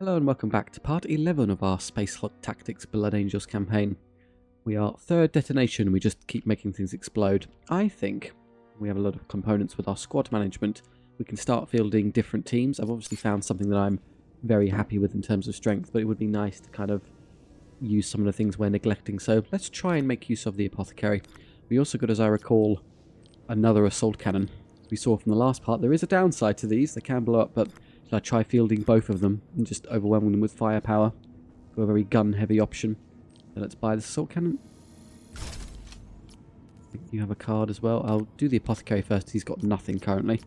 Hello and welcome back to part 11 of our Space Slot Tactics Blood Angels campaign. We are third detonation, we just keep making things explode. I think we have a lot of components with our squad management. We can start fielding different teams. I've obviously found something that I'm very happy with in terms of strength, but it would be nice to kind of use some of the things we're neglecting. So let's try and make use of the Apothecary. We also got, as I recall, another assault cannon. As we saw from the last part, there is a downside to these. They can blow up, but should I try fielding both of them and just overwhelming them with firepower? Go a very gun-heavy option. So let's buy the assault cannon. I think you have a card as well. I'll do the Apothecary first. He's got nothing currently.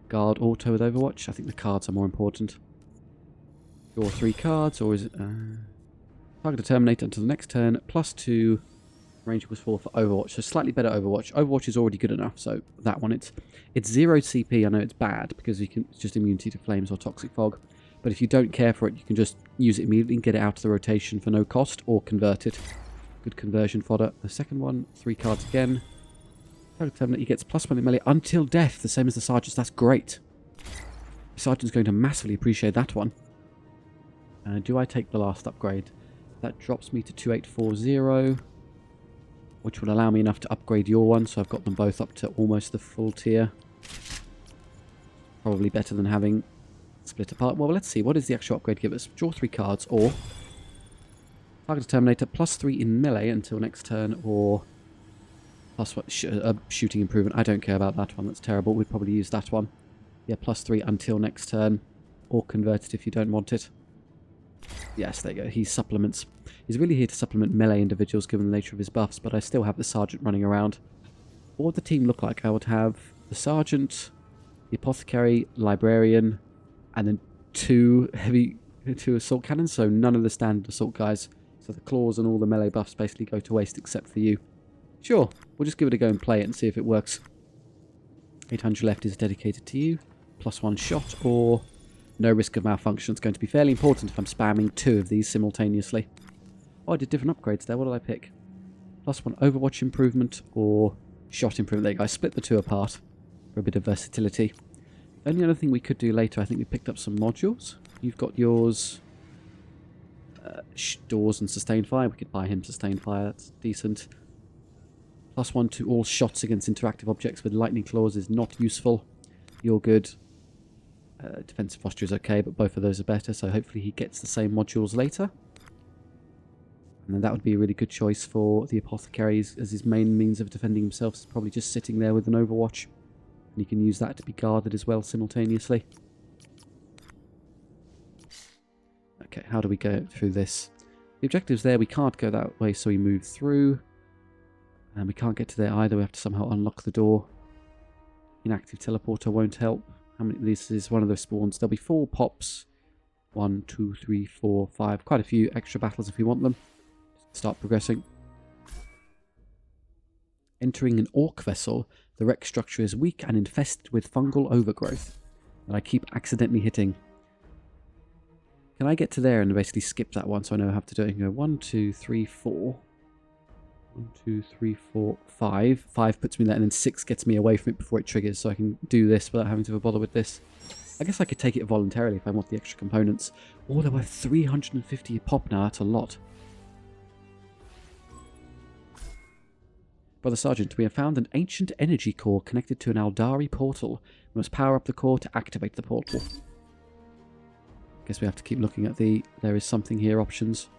Guard auto with Overwatch. I think the cards are more important. Draw 3 cards, or is it... target a Terminator until the next turn. +2. Range equals 4 for Overwatch. So slightly better Overwatch. Overwatch is already good enough, so that one, it's 0 CP. I know it's bad because it's just immunity to flames or toxic fog. But if you don't care for it, you can just use it immediately and get it out of the rotation for no cost, or convert it. Good conversion fodder. The second one, 3 cards again. Target Terminator, he gets +1 in melee until death, the same as the Sergeants. That's great. The Sergeant's going to massively appreciate that one. Do I take the last upgrade? That drops me to 2840. Which will allow me enough to upgrade your one, so I've got them both up to almost the full tier. Probably better than having split apart. Well, let's see. What does the actual upgrade give us? Draw 3 cards, or target Terminator +3 in melee until next turn, or +1 shooting improvement. I don't care about that one. That's terrible. We'd probably use that one. Yeah, +3 until next turn, or convert it if you don't want it. Yes, there you go. He supplements. He's really here to supplement melee individuals given the nature of his buffs, but I still have the Sergeant running around. What would the team look like? I would have the Sergeant, the Apothecary, Librarian, and then 2 assault cannons, so none of the standard assault guys. So the claws and all the melee buffs basically go to waste except for you. Sure, we'll just give it a go and play it and see if it works. 800 left is dedicated to you. +1 shot, or... no risk of malfunction. It's going to be fairly important if I'm spamming 2 of these simultaneously. Oh, I did different upgrades there. What did I pick? +1 Overwatch improvement or shot improvement. There you go. I split the 2 apart for a bit of versatility. The only other thing we could do later, I think we picked up some modules. You've got yours... doors and sustained fire. We could buy him sustained fire. That's decent. +1 to all shots against interactive objects with lightning claws is not useful. You're good. Defensive posture is okay, but both of those are better, so hopefully he gets the same modules later. And then that would be a really good choice for the Apothecaries, as his main means of defending himself is probably just sitting there with an Overwatch. And you can use that to be guarded as well simultaneously. Okay, how do we go through this? The objective's there, we can't go that way, so we move through. And we can't get to there either, we have to somehow unlock the door. Inactive teleporter won't help. How many? This is one of the spawns. There'll be 4 pops. 1, 2, 3, 4, 5. Quite a few extra battles if we want them. Just start progressing. Entering an orc vessel, the wreck structure is weak and infested with fungal overgrowth that I keep accidentally hitting. Can I get to there and basically skip that one so I know how to do it? I can go 1, 2, 3, 4. 1, 2, 3, 4, 5. 5 puts me there, and then 6 gets me away from it before it triggers, so I can do this without having to bother with this. I guess I could take it voluntarily if I want the extra components. Oh, there were 350 a pop now. That's a lot. Brother Sergeant, we have found an ancient energy core connected to an Aldari portal. We must power up the core to activate the portal. Guess we have to keep looking at the... there is something here, options.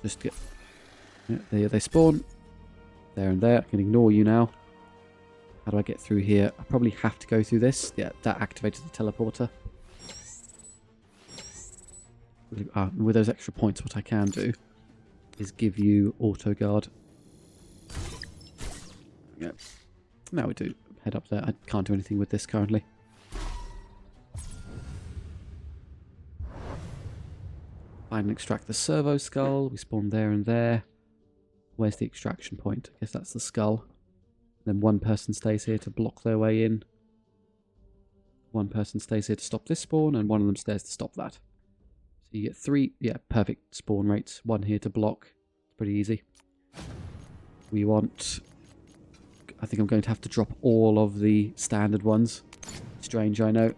Just get... yeah, there they spawn. There and there. I can ignore you now. How do I get through here? I probably have to go through this. Yeah, that activated the teleporter. With those extra points, what I can do is give you auto guard. Yeah. Now we do head up there. I can't do anything with this currently. Find and extract the servo skull. We spawn there and there. Where's the extraction point? I guess that's the skull. Then one person stays here to block their way in. One person stays here to stop this spawn, and one of them stays to stop that. So you get 3, yeah, perfect spawn rates. 1 here to block. Pretty easy. We want... I think I'm going to have to drop all of the standard ones. Strange, I know.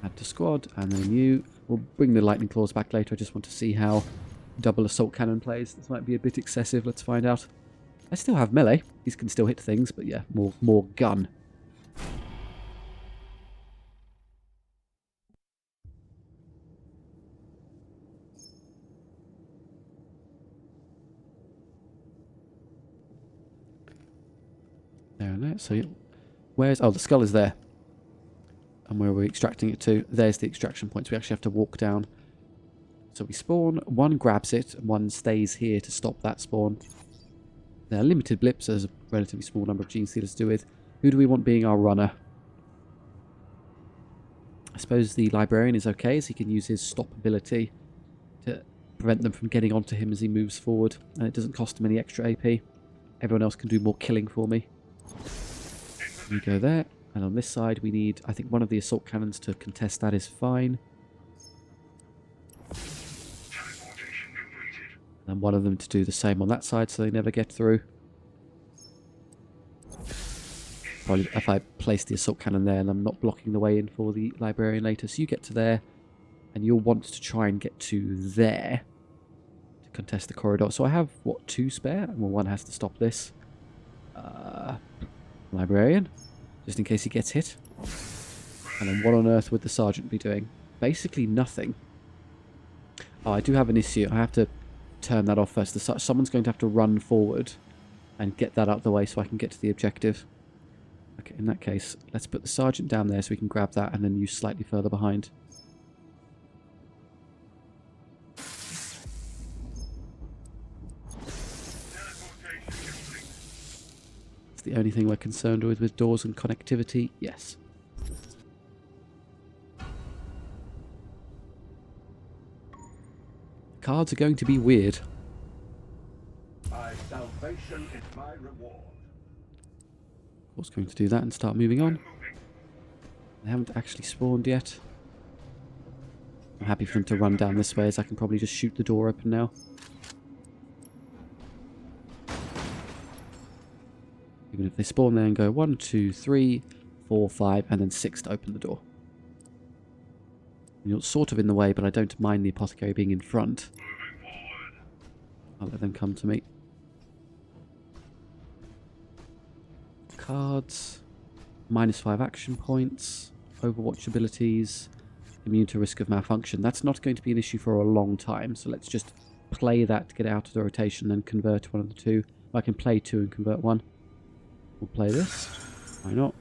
Add to squad, and then you. We'll bring the lightning claws back later. I just want to see how double assault cannon plays. This might be a bit excessive. Let's find out. I still have melee. These can still hit things, but yeah, more gun. There and there. So where's... Oh, the skull is there. And where are we extracting it to? There's the extraction point. So we actually have to walk down. So we spawn. One grabs it. And one stays here to stop that spawn. There are limited blips. There's a relatively small number of gene stealers to do with. Who do we want being our runner? I suppose the librarian is okay, as he can use his stop ability to prevent them from getting onto him as he moves forward. And it doesn't cost him any extra AP. Everyone else can do more killing for me. You go there. And on this side we need, I think, one of the assault cannons to contest that is fine. And one of them to do the same on that side so they never get through. Probably if I place the assault cannon there and I'm not blocking the way in for the librarian later. So you get to there and you'll want to try and get to there to contest the corridor. So I have, what, 2 spare? Well, one has to stop this. Librarian, just in case he gets hit. And then what on earth would the sergeant be doing? Basically nothing. Oh, I do have an issue. I have to turn that off first. Someone's going to have to run forward and get that out of the way so I can get to the objective. Okay, in that case, let's put the sergeant down there so we can grab that and then you slightly further behind. It's the only thing we're concerned with doors and connectivity. Yes. Cards are going to be weird. My salvation is my reward. Of course, going to do that and start moving on. They haven't actually spawned yet. I'm happy for them to run down this way, as I can probably just shoot the door open now. Even if they spawn there and go 1, 2, 3, 4, 5, and then 6 to open the door. You're sort of in the way, but I don't mind the apothecary being in front. I'll let them come to me. Cards. -5 action points. Overwatch abilities. Immune to risk of malfunction. That's not going to be an issue for a long time, so let's just play that to get out of the rotation and convert one of the two. I can play 2 and convert 1. We'll play this. Why not?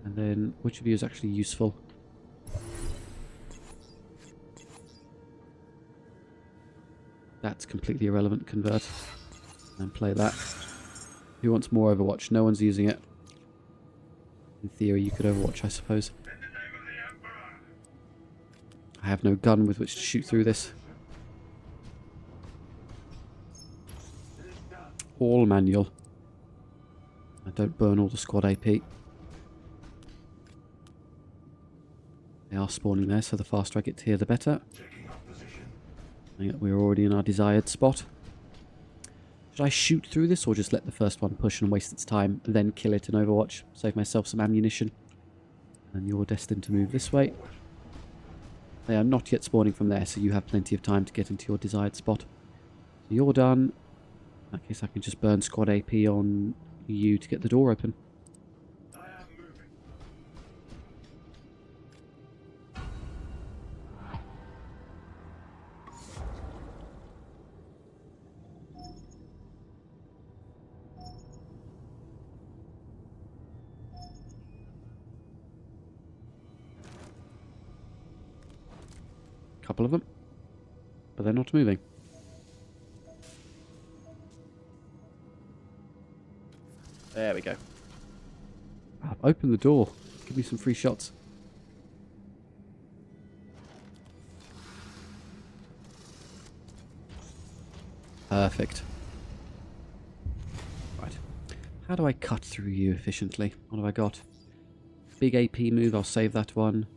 And then, which of you is actually useful? That's completely irrelevant. Convert. And play that. Who wants more Overwatch? No one's using it. In theory, you could Overwatch, I suppose. I have no gun with which to shoot through this. All manual. I don't burn all the squad AP. They are spawning there, so the faster I get to here, the better. We're already in our desired spot. Should I shoot through this or just let the first one push and waste its time, then kill it in Overwatch? Save myself some ammunition. And you're destined to move this way. They are not yet spawning from there, so you have plenty of time to get into your desired spot. So you're done. In that case, I can just burn squad AP on you to get the door open. Couple of them, but they're not moving. There we go. Open the door. Give me some free shots. Perfect. Right. How do I cut through you efficiently? What have I got? Big AP move, I'll save that one.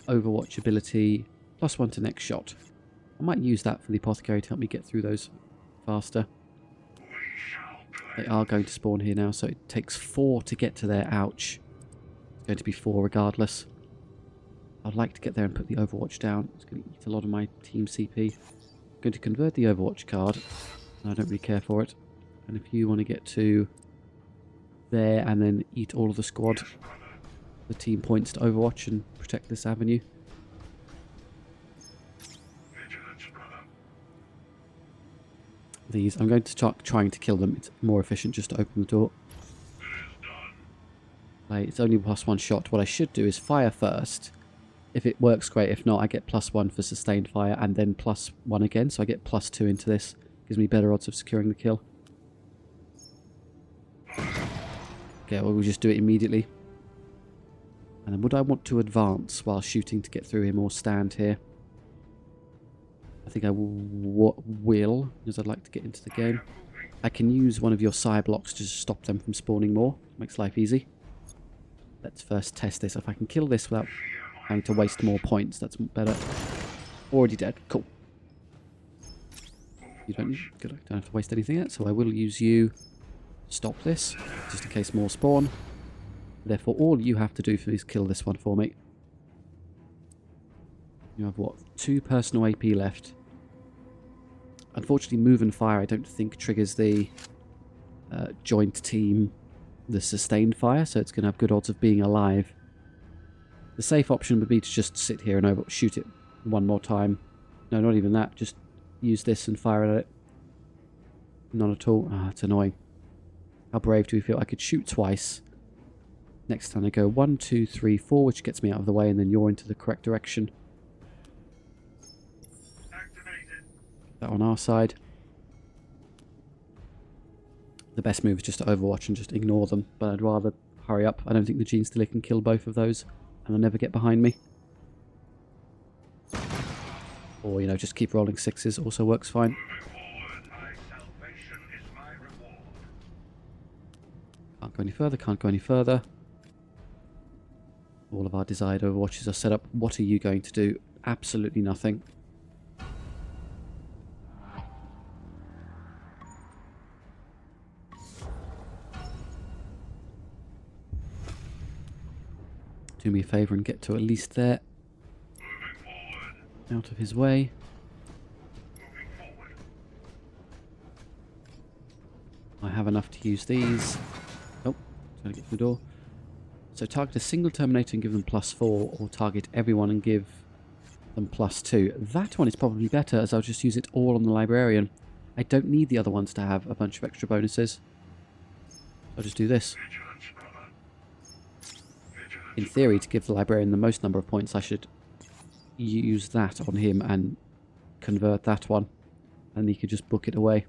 Overwatch ability. +1 to next shot. I might use that for the apothecary to help me get through those faster. They are going to spawn here now, so it takes 4 to get to there. Ouch. Going to be 4 regardless. I'd like to get there and put the Overwatch down. It's going to eat a lot of my team CP. I'm going to convert the Overwatch card. I don't really care for it. And if you want to get to there and then eat all of the squad, the team points to Overwatch and protect this avenue. These, I'm going to start trying to kill them. It's more efficient just to open the door. It's only +1 shot. What I should do is fire first. If it works, great. If not, I get +1 for sustained fire and then +1 again. So I get +2 into this. Gives me better odds of securing the kill. Okay, well, we'll just do it immediately. And then would I want to advance while shooting to get through him or stand here? I think I will, because I'd like to get into the game. I can use one of your sire blocks to just stop them from spawning more. Makes life easy. Let's first test this. If I can kill this without having to waste more points, that's better. Already dead. Cool. You don't have to waste anything yet, so I will use you to stop this, just in case more spawn. Therefore, all you have to do for me is kill this one for me. You have, what, 2 personal AP left. Unfortunately, move and fire I don't think triggers the joint team, the sustained fire, so it's going to have good odds of being alive. The safe option would be to just sit here and shoot it one more time. No, not even that. Just use this and fire at it. None at all. Ah, it's annoying. How brave do we feel? I could shoot twice. Next time I go 1, 2, 3, 4, which gets me out of the way, and then you're into the correct direction. That on our side. The best move is just to overwatch and just ignore them, but I'd rather hurry up. I don't think the Gene Stealer can kill both of those, and they'll never get behind me. Or, you know, just keep rolling 6s, also works fine. Can't go any further, can't go any further. All of our desired overwatches are set up. What are you going to do? Absolutely nothing. Do me a favour and get to at least there. Out of his way. I have enough to use these. Oh, trying to get to the door. So target a single Terminator and give them +4, or target everyone and give them +2. That one is probably better, as I'll just use it all on the Librarian. I don't need the other ones to have a bunch of extra bonuses. I'll just do this. In theory, to give the Librarian the most number of points, I should use that on him and convert that one. And he could just book it away.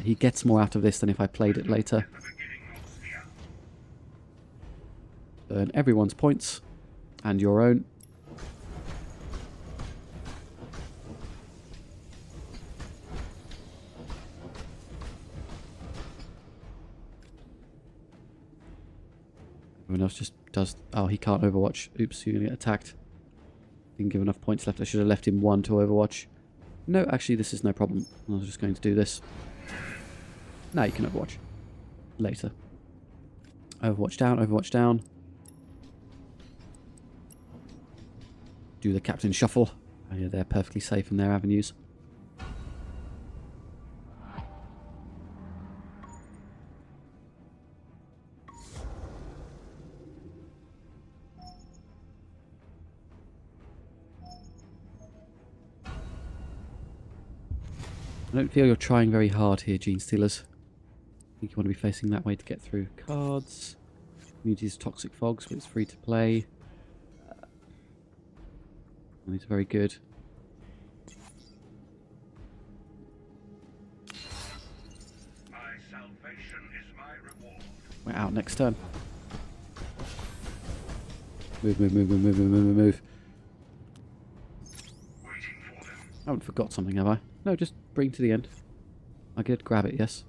He gets more out of this than if I played it later. Burn everyone's points and your own. Everyone else just does... Oh, he can't overwatch. Oops, you're going to get attacked. Didn't give enough points left. I should have left him 1 to overwatch. No, actually, this is no problem. I was just going to do this. Now you can overwatch. Later. Overwatch down, overwatch down. Do the captain shuffle. Oh, yeah, they're perfectly safe in their avenues. I don't feel you're trying very hard here, Gene Stealers. I think you want to be facing that way to get through. Cards. Immunities Toxic Fogs, but it's free to play. These are very good. My salvation is my reward. We're out next turn. Move, move, move, move, move, move, move, move. Waiting for them. I haven't forgot something, have I? No, just bring to the end. I did grab it, yes.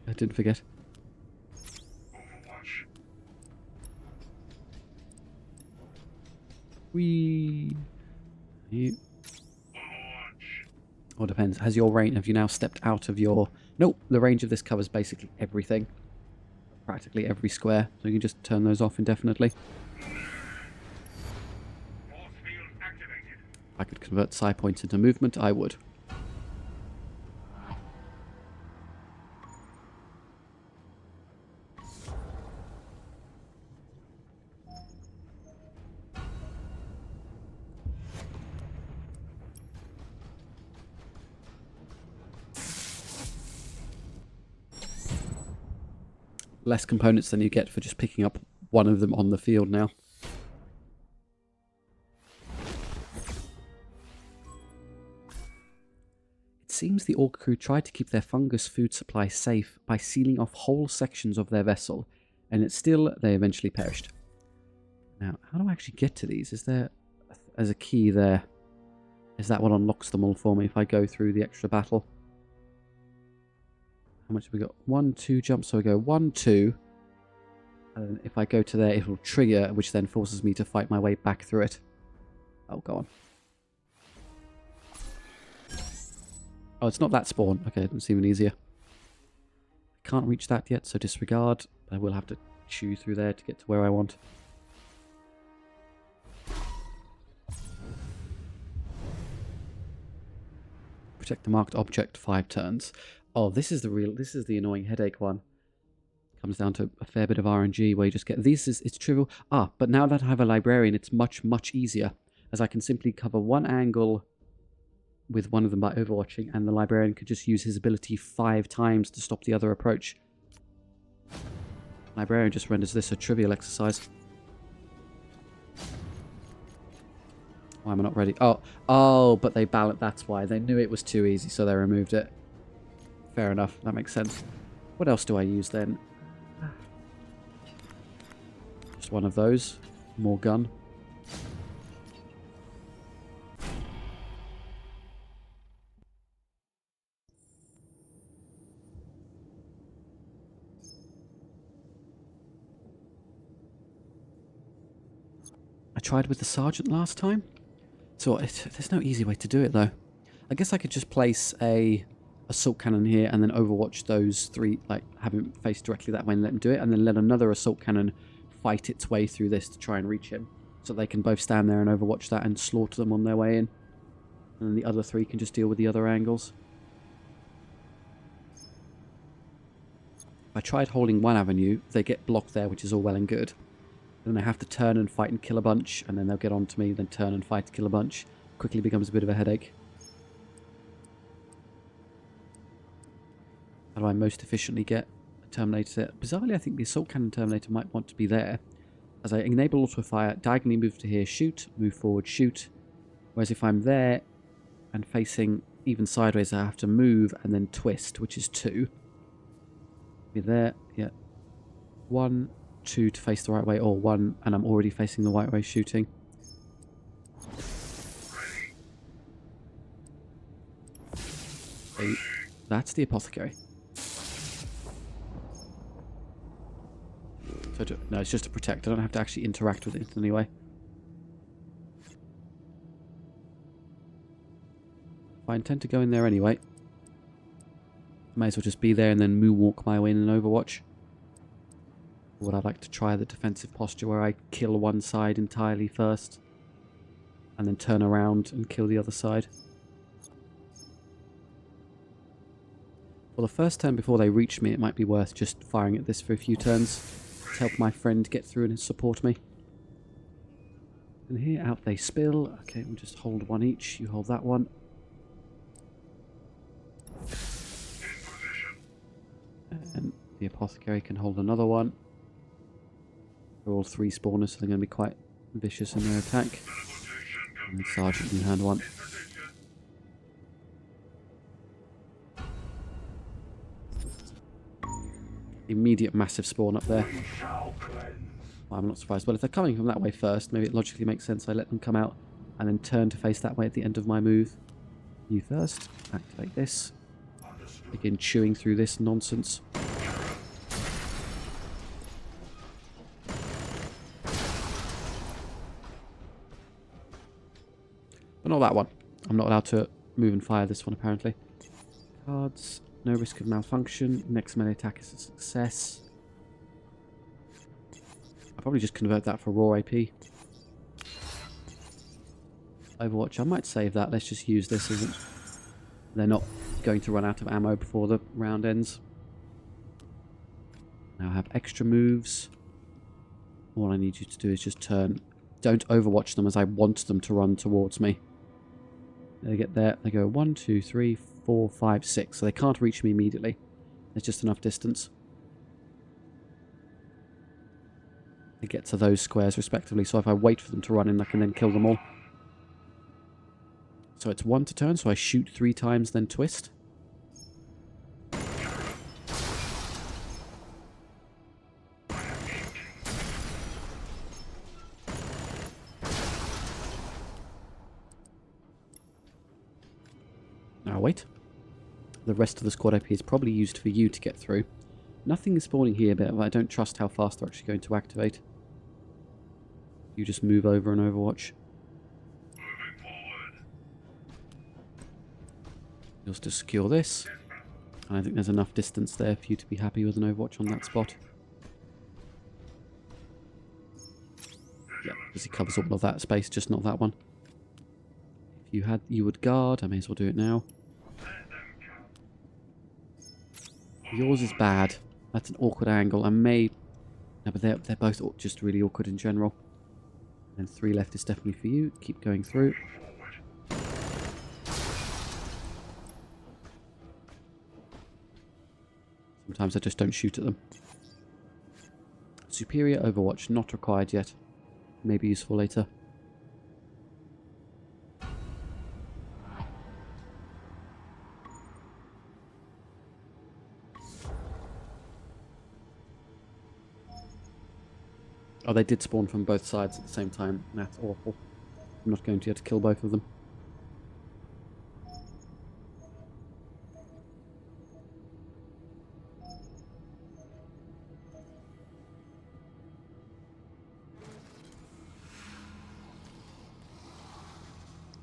I didn't forget. Overwatch. Whee! You. Overwatch. Or depends. Has your range... Have you now stepped out of your... Nope. The range of this covers basically everything. Practically every square. So you can just turn those off indefinitely. Force field activated. If I could convert psi points into movement, I would. Less components than you get for just picking up one of them on the field now. It seems the Orc crew tried to keep their fungus food supply safe by sealing off whole sections of their vessel, and yet still they eventually perished. Now, how do I actually get to these? Is there... There's a key there. Is that what unlocks them all for me if I go through the extra battle? How much have we got? 1, 2 jumps, so I go 1, 2. And if I go to there, it will trigger, which then forces me to fight my way back through it. Oh, go on. Oh, it's not that spawn. Okay, it's even easier. I can't reach that yet, so disregard. I will have to chew through there to get to where I want. Protect the marked object 5 turns. Oh, this is the annoying headache one. Comes down to a fair bit of RNG where you just get it's trivial. Ah, but now that I have a librarian, it's much easier, as I can simply cover one angle with one of them by overwatching, and the librarian could just use his ability 5 times to stop the other approach. Librarian just renders this a trivial exercise. Why am I not ready? Oh, but they balanced. That's why. They knew it was too easy, so they removed it. Fair enough. That makes sense. What else do I use then? Just one of those. More gun. I tried with the sergeant last time. So there's no easy way to do it though. I guess I could just place a assault cannon here and then overwatch those 3, like have him face directly that way and let him do it, and then let another assault cannon fight its way through this to try and reach him. So they can both stand there and overwatch that and slaughter them on their way in. And then the other 3 can just deal with the other angles. If I tried holding one avenue, they get blocked there, which is all well and good. Then I have to turn and fight and kill a bunch, and then they'll get on to me, then turn and fight, kill a bunch. Quickly becomes a bit of a headache. How do I most efficiently get a Terminator? Bizarrely, I think the Assault Cannon Terminator might want to be there. As I enable auto fire, diagonally move to here, shoot, move forward, shoot. Whereas if I'm there and facing even sideways, I have to move and then twist, which is 2. Be there, yeah. 1, 2 to face the right way, or 1 and I'm already facing the right way shooting. Okay, that's the apothecary. So no, it's just to protect. I don't have to actually interact with it in any way. If I intend to go in there anyway, I may as well just be there and then moonwalk my way in an Overwatch. Or would I like to try the defensive posture where I kill one side entirely first and then turn around and kill the other side? For the first turn before they reach me, it might be worth just firing at this for a few turns to help my friend get through and support me. And here, out they spill. Okay, we'll just hold one each. You hold that one. And the apothecary can hold another one. They're all 3 spawners, so they're going to be quite vicious in their attack. And the sergeant can hand one. Immediate massive spawn up there. Well, I'm not surprised. Well, if they're coming from that way first, maybe it logically makes sense I let them come out and then turn to face that way at the end of my move. You first. Activate this. Begin chewing through this nonsense. But not that one. I'm not allowed to move and fire this one, apparently. Cards. No risk of malfunction. Next melee attack is a success. I'll probably just convert that for raw AP. Overwatch, I might save that. Let's just use this. They're not going to run out of ammo before the round ends. Now I have extra moves. All I need you to do is just turn. Don't overwatch them as I want them to run towards me. They get there. They go 1, 2, 3, 4, 5, 6. So they can't reach me immediately. There's just enough distance. They get to those squares respectively. So if I wait for them to run in, I can then kill them all. So it's 1 to turn. So I shoot 3 times, then twist. Now wait. The rest of the squad AP is probably used for you to get through. Nothing is spawning here, but I don't trust how fast they're actually going to activate. You just move over and overwatch. Just to secure this. And I think there's enough distance there for you to be happy with an overwatch on that spot. Yeah, because it covers all of that space, just not that one. If you would guard, I may as well do it now. Yours is bad. That's an awkward angle. I may... No, but they're both just really awkward in general. And 3 left is definitely for you. Keep going through. Sometimes I just don't shoot at them. Superior Overwatch, not required yet. May be useful later. Oh, they did spawn from both sides at the same time. That's awful. I'm not going to be able to kill both of them.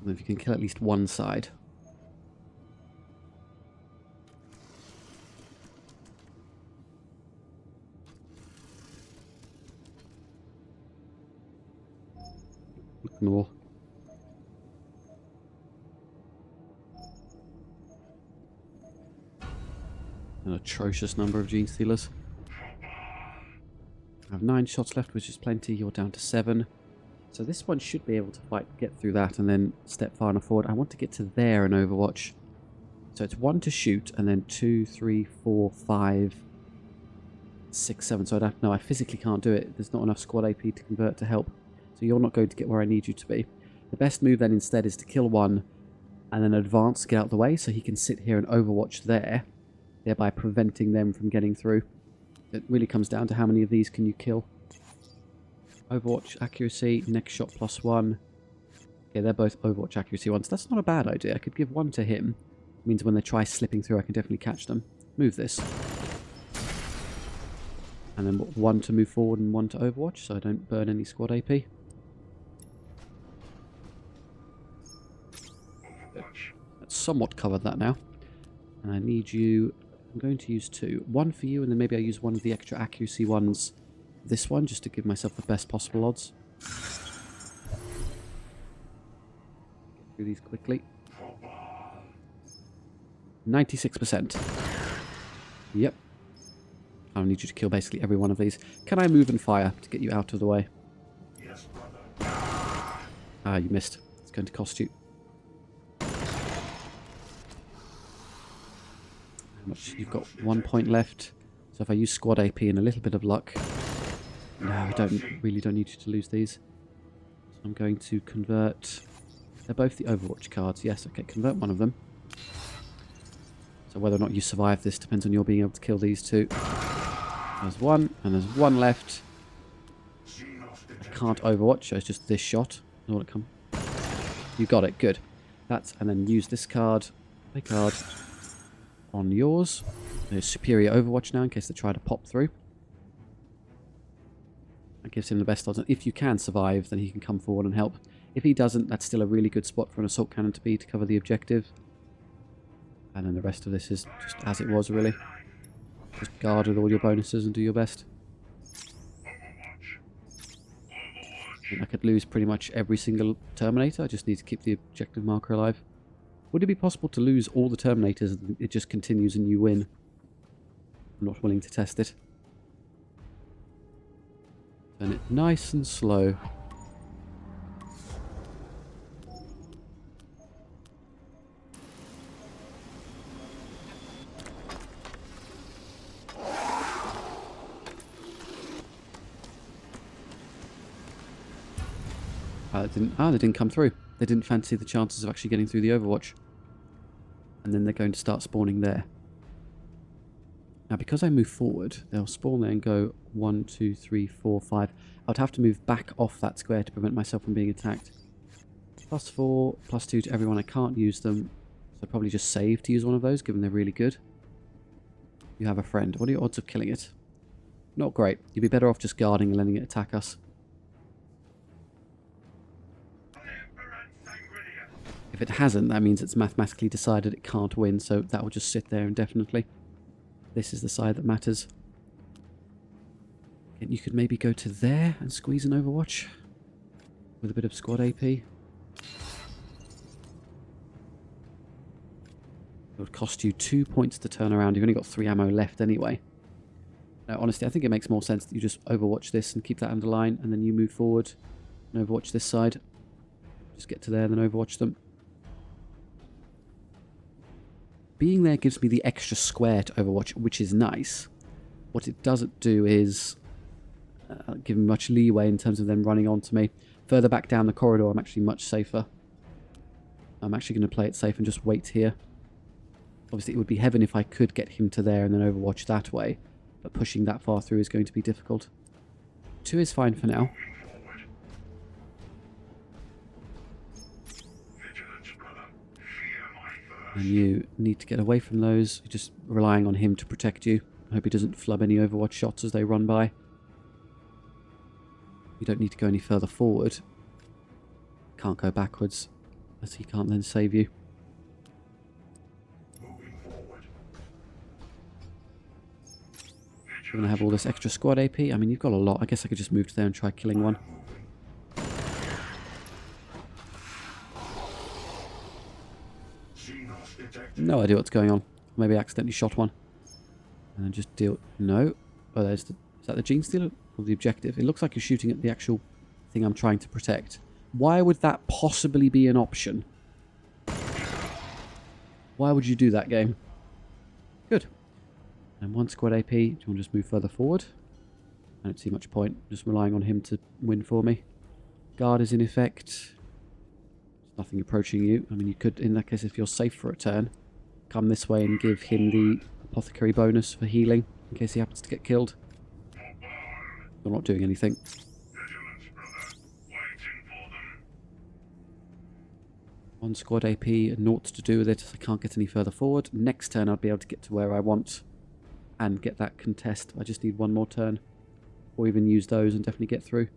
And if you can kill at least one side. Ignore. An atrocious number of gene stealers. I have 9 shots left, which is plenty. You're down to 7. So this one should be able to get through that and then step far enough forward. I want to get to there in Overwatch. So it's 1 to shoot, and then 2, 3, 4, 5, 6, 7. So I physically can't do it. There's not enough squad AP to convert to help. So you're not going to get where I need you to be. The best move then instead is to kill one and then advance to get out of the way so he can sit here and Overwatch there, thereby preventing them from getting through. It really comes down to how many of these can you kill. Overwatch accuracy, next shot +1. Okay, they're both Overwatch accuracy ones. That's not a bad idea. I could give 1 to him. It means when they try slipping through, I can definitely catch them. Move this. And then 1 to move forward and 1 to Overwatch, so I don't burn any squad AP. That's somewhat covered that now. And I need you... I'm going to use 2. 1 for you, and then maybe I use one of the extra accuracy ones. This one, just to give myself the best possible odds. Get through these quickly. 96%. Yep. I need you to kill basically every one of these. Can I move and fire to get you out of the way? Yes, brother. Ah, you missed. It's going to cost you. You've got 1 point left. So if I use squad AP and a little bit of luck... No, I really don't need you to lose these. So I'm going to convert... They're both the Overwatch cards. Yes, okay, convert one of them. So whether or not you survive this depends on your being able to kill these two. There's 1, and there's 1 left. I can't Overwatch, so it's just this shot. Will it come? You got it, good. And then use this card, play card, on yours. There's superior Overwatch now in case they try to pop through. That gives him the best odds. If you can survive, then he can come forward and help. If he doesn't, that's still a really good spot for an assault cannon to be to cover the objective. And then the rest of this is just as it was, really. Just guard with all your bonuses and do your best. I could lose pretty much every single Terminator. I just need to keep the objective marker alive. Would it be possible to lose all the Terminators and it just continues and you win? I'm not willing to test it. Turn it nice and slow. They didn't come through. They didn't fancy the chances of actually getting through the Overwatch. And then they're going to start spawning there. Now, because I move forward, they'll spawn there and go 1, 2, 3, 4, 5. I would have to move back off that square to prevent myself from being attacked. +4, +2 to everyone. I can't use them. So I'd probably just save to use one of those, given they're really good. You have a friend. What are your odds of killing it? Not great. You'd be better off just guarding and letting it attack us. If it hasn't, that means it's mathematically decided it can't win, so that will just sit there indefinitely. This is the side that matters. And you could maybe go to there and squeeze an Overwatch with a bit of squad AP. It would cost you 2 points to turn around. You've only got 3 ammo left anyway. Now, honestly, I think it makes more sense that you just Overwatch this and keep that underline, and then you move forward and Overwatch this side. Just get to there and then Overwatch them. Being there gives me the extra square to Overwatch, which is nice. What it doesn't do is give me much leeway in terms of them running onto me. Further back down the corridor, I'm actually much safer. I'm actually going to play it safe and just wait here. Obviously, it would be heaven if I could get him to there and then Overwatch that way. But pushing that far through is going to be difficult. 2 is fine for now. And you need to get away from those. You're just relying on him to protect you. I hope he doesn't flub any Overwatch shots as they run by. You don't need to go any further forward. Can't go backwards, as he can't then save you. You're going to have all this extra squad AP. I mean, you've got a lot. I guess I could just move to there and try killing one. No idea what's going on. Maybe I accidentally shot one. And then just deal... No. Oh, there's the... Is that the gene stealer? Or the objective? It looks like you're shooting at the actual thing I'm trying to protect. Why would that possibly be an option? Why would you do that, game? Good. And 1 squad AP. Do you want to just move further forward? I don't see much point. Just relying on him to win for me. Guard is in effect. There's nothing approaching you. I mean, you could, in that case, if you're safe for a turn, come this way and give him the apothecary bonus for healing in case he happens to get killed. You're not doing anything. One squad AP, naught to do with it. I can't get any further forward. Next turn I'll be able to get to where I want and get that contest. I just need one more turn. Or even use those and definitely get through.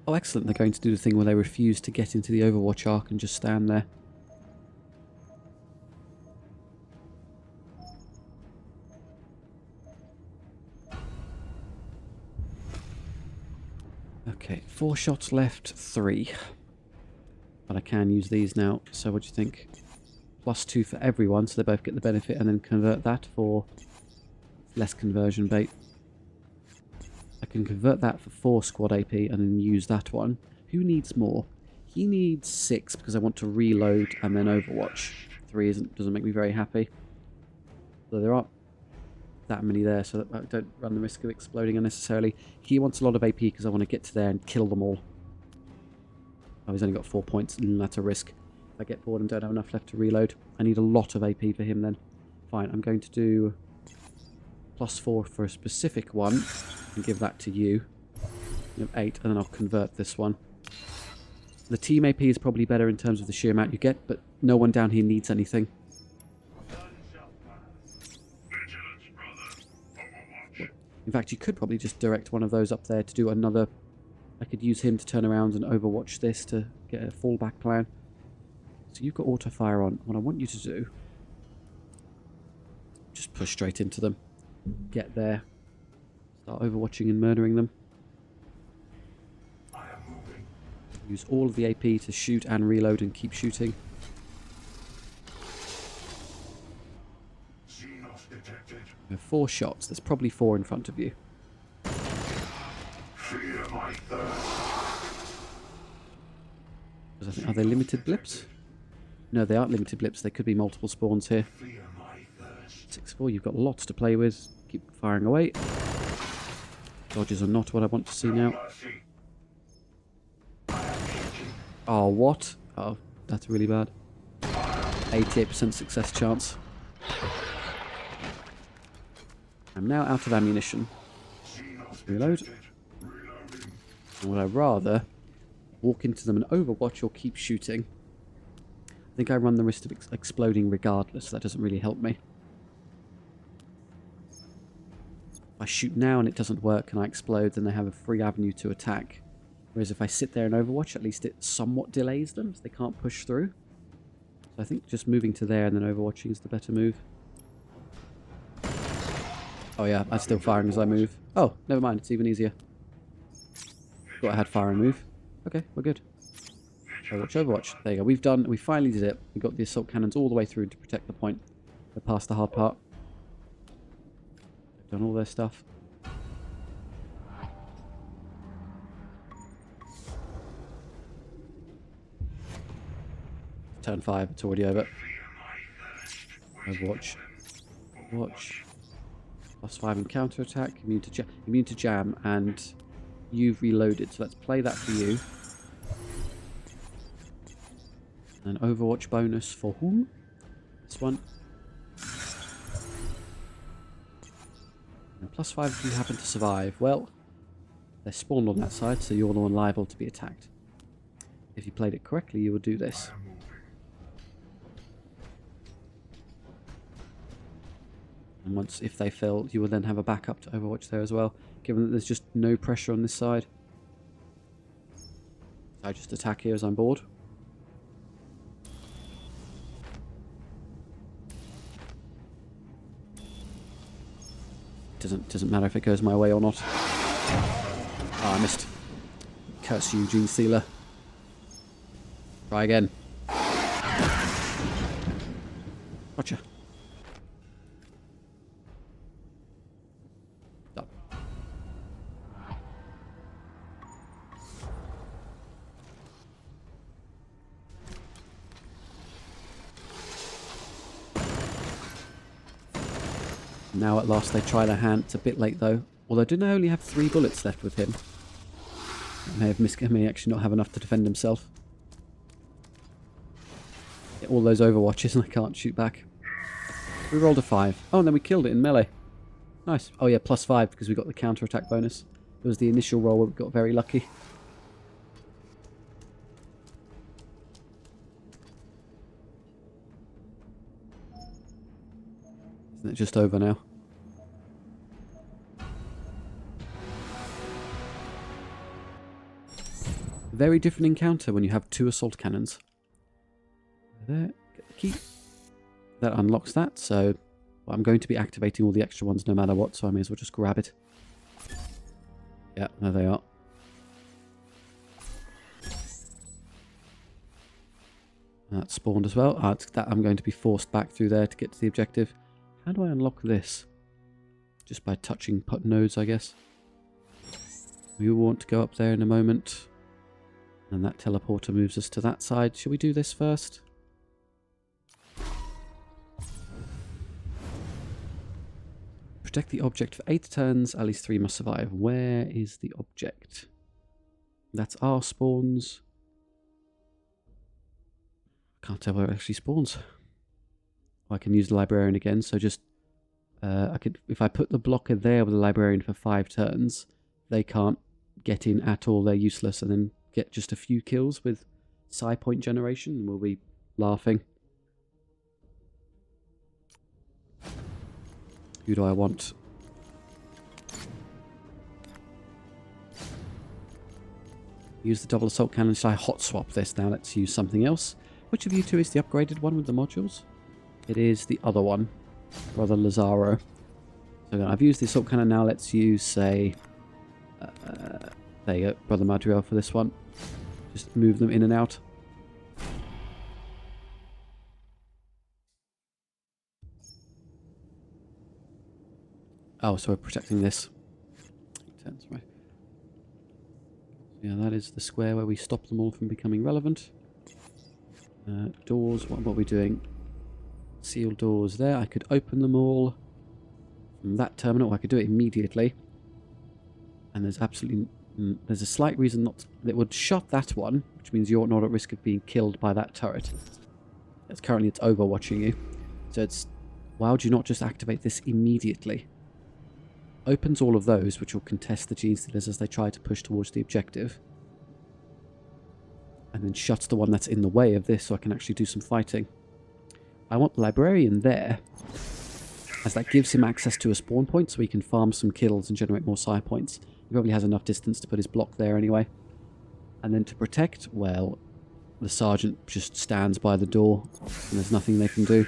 Oh, excellent. They're going to do the thing where they refuse to get into the Overwatch arc and just stand there. Okay, 4 shots left, 3. But I can use these now, so what do you think? +2 for everyone, so they both get the benefit, and then convert that for less conversion bait. I can convert that for 4 squad AP and then use that one. Who needs more? He needs 6 because I want to reload and then Overwatch. 3 doesn't make me very happy. So there aren't that many there, so that I don't run the risk of exploding unnecessarily. He wants a lot of AP because I want to get to there and kill them all. Oh, he's only got 4 points, and that's a risk. If I get bored and don't have enough left to reload, I need a lot of AP for him then. Fine, I'm going to do +4 for a specific one and give that to you. You have 8, and then I'll convert this one. The team AP is probably better in terms of the sheer amount you get, but no one down here needs anything. None shall pass. Vigilance, brother. Overwatch. In fact, you could probably just direct one of those up there to do another... I could use him to turn around and overwatch this to get a fallback plan. So you've got auto fire on. What I want you to do... just push straight into them. Get there. Start overwatching and murdering them. I am moving. Use all of the AP to shoot and reload and keep shooting. Xenos detected. You have 4 shots. There's probably 4 in front of you. Fear my thirst. Are they limited blips? No, they aren't limited blips. There could be multiple spawns here. Fear my thirst. 6-4, you've got lots to play with. Keep firing away. Dodges are not what I want to see now. Mercy. I am changing. Oh, what? Oh, that's really bad. 88% success chance. I'm now out of ammunition. Xenos Reload. detected. Reloading. And would I rather walk into them and overwatch or keep shooting? I think I run the risk of exploding regardless. That doesn't really help me. If I shoot now and it doesn't work and I explode, then they have a free avenue to attack. Whereas if I sit there and overwatch, at least it somewhat delays them, so they can't push through. So I think just moving to there and then overwatching is the better move. Oh yeah, I'm still firing as I move. Oh, never mind, it's even easier. Thought I had fire and move. Okay, we're good. Overwatch, overwatch. There you go. We finally did it. We got the assault cannons all the way through to protect the point. We're past the hard part. They've done all their stuff. Turn 5, it's already over. Overwatch. Watch. +5 in counter attack, immune to jam, and you've reloaded. So let's play that for you. And Overwatch bonus for whom? This one. And +5 if you happen to survive. Well, they're spawned on that side, so you're the one liable to be attacked. If you played it correctly, you would do this. And once, if they fail, you will then have a backup to Overwatch there as well, given that there's just no pressure on this side. I just attack here as I'm bored. Doesn't matter if it goes my way or not. Ah, I missed. Curse you, Gene Stealer. Try again. Gotcha. Done. Now at last they try their hand. It's a bit late though. Although didn't I only have 3 bullets left with him? He may actually not have enough to defend himself. Get all those overwatches and I can't shoot back. We rolled a 5. Oh, and then we killed it in melee. Nice. Oh yeah, +5 because we got the counter-attack bonus. It was the initial roll where we got very lucky. Isn't it just over now? Very different encounter when you have 2 assault cannons. There, get the key. That unlocks that, so well, I'm going to be activating all the extra ones no matter what, so I may as well just grab it. Yeah, there they are. That's spawned as well. That I'm going to be forced back through there to get to the objective. How do I unlock this? Just by touching nodes, I guess. We will want to go up there in a moment. And that teleporter moves us to that side. Shall we do this first? Protect the object for 8 turns. At least 3 must survive. Where is the object? That's our spawns. Can't tell where it actually spawns. I can use the librarian again. So just I could, if I put the blocker there with the librarian for 5 turns, they can't get in at all. They're useless, and then get just a few kills with psi point generation, and we'll be laughing. Who do I want? Use the double assault cannon. Should I hot swap this now? Let's use something else. Which of you two is the upgraded one with the modules? It is the other one, Brother Lazaro. So I've used the assault cannon now. Let's use, say, there you go, Brother Madriel for this one. Just move them in and out. Oh, so we're protecting this. Turns, right. Yeah, that is the square where we stop them all from becoming relevant. Doors, what are we doing? Sealed doors there. I could open them all from that terminal. I could do it immediately. And there's absolutely... there's a slight reason not... that would shut that one, which means you're not at risk of being killed by that turret. Currently it's overwatching you. So it's... why would you not just activate this immediately? Opens all of those, which will contest the gene stealers as they try to push towards the objective. And then shuts the one that's in the way of this so I can actually do some fighting. I want the librarian there, as that gives him access to a spawn point so he can farm some kills and generate more psi points. He probably has enough distance to put his block there anyway. And then to protect, well, the sergeant just stands by the door and there's nothing they can do.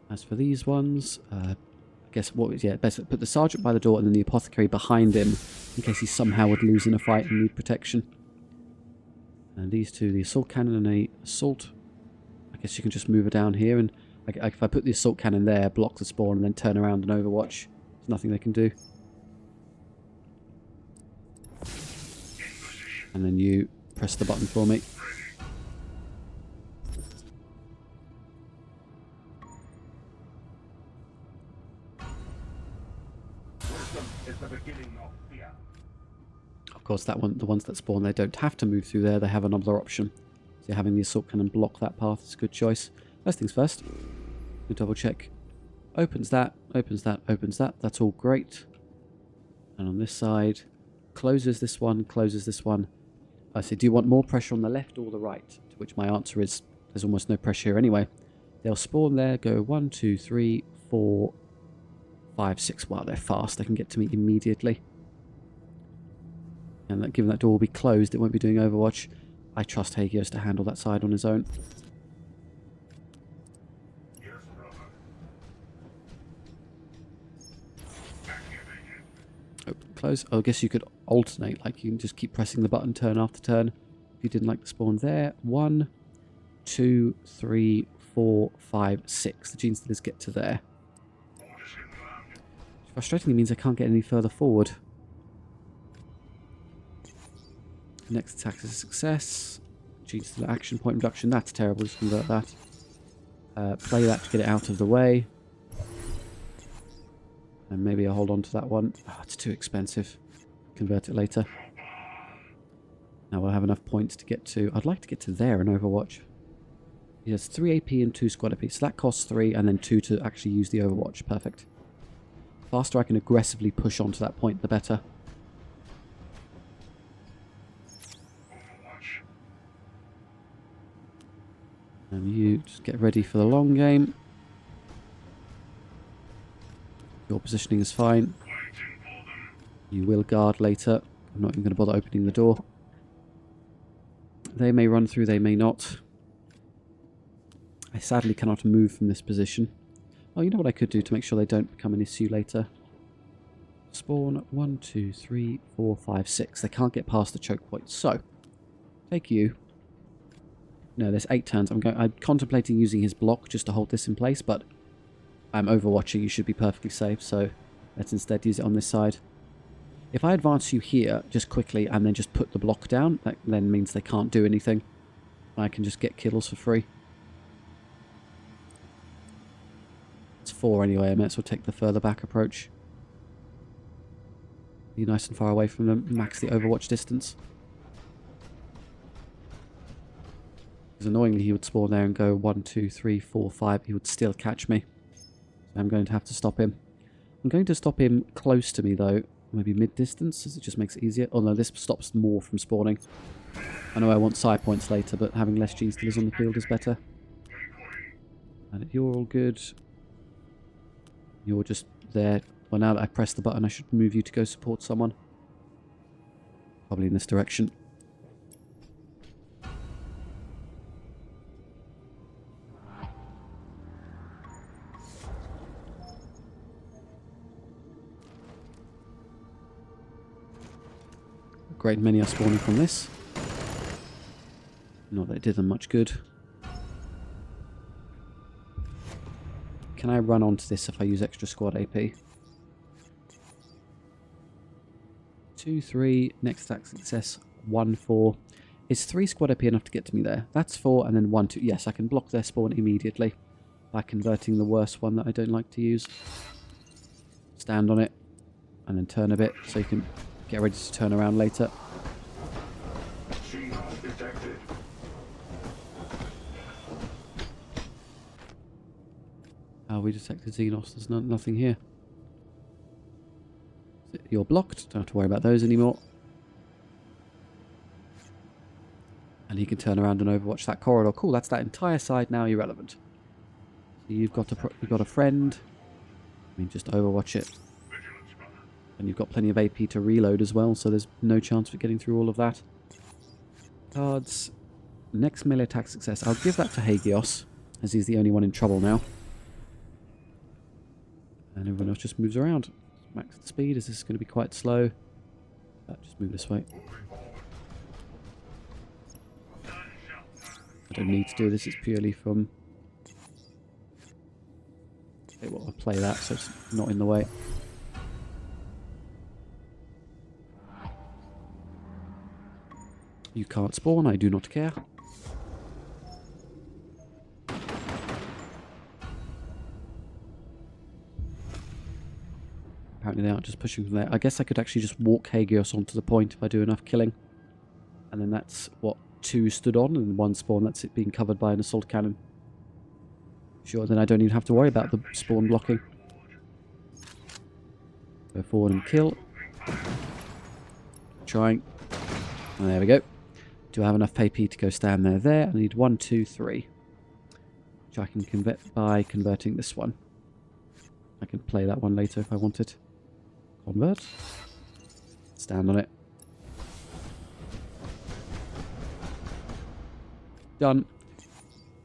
As for these ones, I guess what was, yeah, best put the sergeant by the door and then the apothecary behind him in case he somehow would lose in a fight and need protection. And these two, the assault cannon and a assault. I guess you can just move her down here, and if I put the assault cannon there, block the spawn, and then turn around and overwatch, there's nothing they can do. And then you press the button for me. Of course, that one, the ones that spawn, they don't have to move through there. They have another option. So having the assault cannon block that path is a good choice. First things first, we double check. Opens that, opens that, opens that. That's all great. And on this side, closes this one, closes this one. I say, do you want more pressure on the left or the right? To which my answer is, there's almost no pressure here anyway. They'll spawn there, go 1, 2, 3, 4, 5, 6. Wow, they're fast. They can get to me immediately. And that, given that door will be closed, it won't be doing Overwatch. I trust Hagios to handle that side on his own. Open, close. Oh, I guess you could alternate. Like, you can just keep pressing the button turn after turn. If you didn't like the spawn there. 1, 2, 3, 4, 5, 6. The gene stealers get to there. Which frustratingly means I can't get any further forward. Next attack is a success. Gene stealer action point reduction. That's terrible. Just convert that. Play that to get it out of the way. And maybe I'll hold on to that one. Oh, it's too expensive. Convert it later. Now we'll have enough points to get to... I'd like to get to there in Overwatch. He has 3 AP and 2 squad AP. So that costs 3 and then 2 to actually use the Overwatch. Perfect. The faster I can aggressively push onto that point, the better. And you just get ready for the long game. Your positioning is fine. You will guard later. I'm not even going to bother opening the door. They may run through, they may not. I sadly cannot move from this position. Oh, you know what I could do to make sure they don't become an issue later? Spawn 1, 2, 3, 4, 5, 6. They can't get past the choke point. So, take you. No, there's 8 turns. I'm contemplating using his block just to hold this in place, but I'm overwatching. You should be perfectly safe, so let's instead use it on this side. If I advance you here just quickly and then just put the block down, that then means they can't do anything. I can just get kills for free. It's 4 anyway. I might as well take the further back approach. Be nice and far away from them. Max the overwatch distance. Because annoyingly he would spawn there and go 1, 2, 3, 4, 5. He would still catch me. So I'm going to have to stop him. I'm going to stop him close to me though. Maybe mid-distance, as it just makes it easier. Oh no, this stops more from spawning. I know I want side points later, but having less gene stealers on the field is better. And if you're all good, you're just there. Well, now that I pressed the button, I should move you to go support someone. Probably in this direction. A great many are spawning from this. Not that it did them much good. Can I run onto this if I use extra squad AP? 2, 3, next attack success, 1, 4. Is 3 squad AP enough to get to me there? That's 4, and then 1, 2. Yes, I can block their spawn immediately by converting the worst one that I don't like to use. Stand on it, and then turn a bit so you can get ready to turn around later. Xenos detected. We detected Xenos. There's nothing here. You're blocked. Don't have to worry about those anymore. And he can turn around and overwatch that corridor. Cool, that's that entire side now irrelevant. So you've got a friend. I mean, just overwatch it. And you've got plenty of AP to reload as well, so there's no chance of getting through all of that. Cards. Next melee attack success. I'll give that to Hagios, as he's the only one in trouble now. And everyone else just moves around. Max the speed. Is this going to be quite slow? Just move this way. I don't need to do this. It's purely from... Okay, well, I'll play that so it's not in the way. You can't spawn. I do not care. Apparently they aren't just pushing from there. I guess I could actually just walk Hagios onto the point if I do enough killing. And then that's what 2 stood on, and 1 spawn, that's it being covered by an assault cannon. Sure, then I don't even have to worry about the spawn blocking. Go forward and kill. Trying. And there we go. Do I have enough AP to go stand there? I need 1, 2, 3. Which I can convert by converting this one. I can play that one later if I want it. Convert. Stand on it. Done.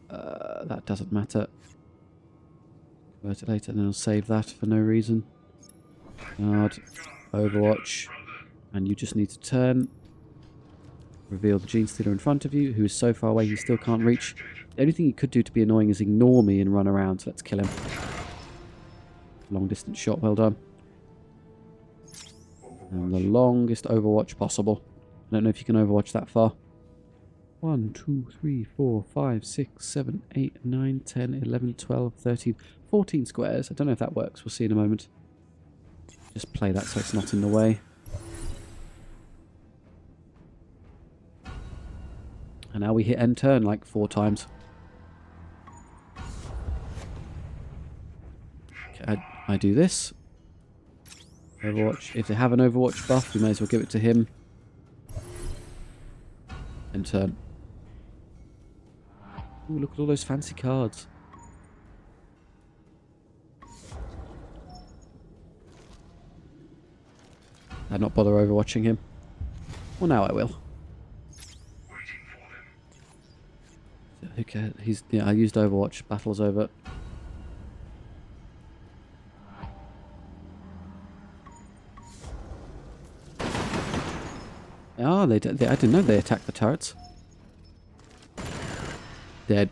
That doesn't matter. Convert it later and then I'll save that for no reason. Guard. Overwatch. And you just need to turn. Reveal the Gene Stealer in front of you, who is so far away he still can't reach. The only thing he could do to be annoying is ignore me and run around, so let's kill him. Long distance shot, well done. And the longest overwatch possible. I don't know if you can overwatch that far. 1, 2, 3, 4, 5, 6, 7, 8, 9, 10, 11, 12, 13, 14 squares. I don't know if that works. We'll see in a moment. Just play that so it's not in the way. And now we hit end turn like 4 times. Okay, I do this. Overwatch. If they have an Overwatch buff, we may as well give it to him. End turn. Ooh, look at all those fancy cards. I'd not bother overwatching him. Well, now I will. Okay, I used Overwatch. Battle's over. Ah, I didn't know they attacked the turrets. Dead.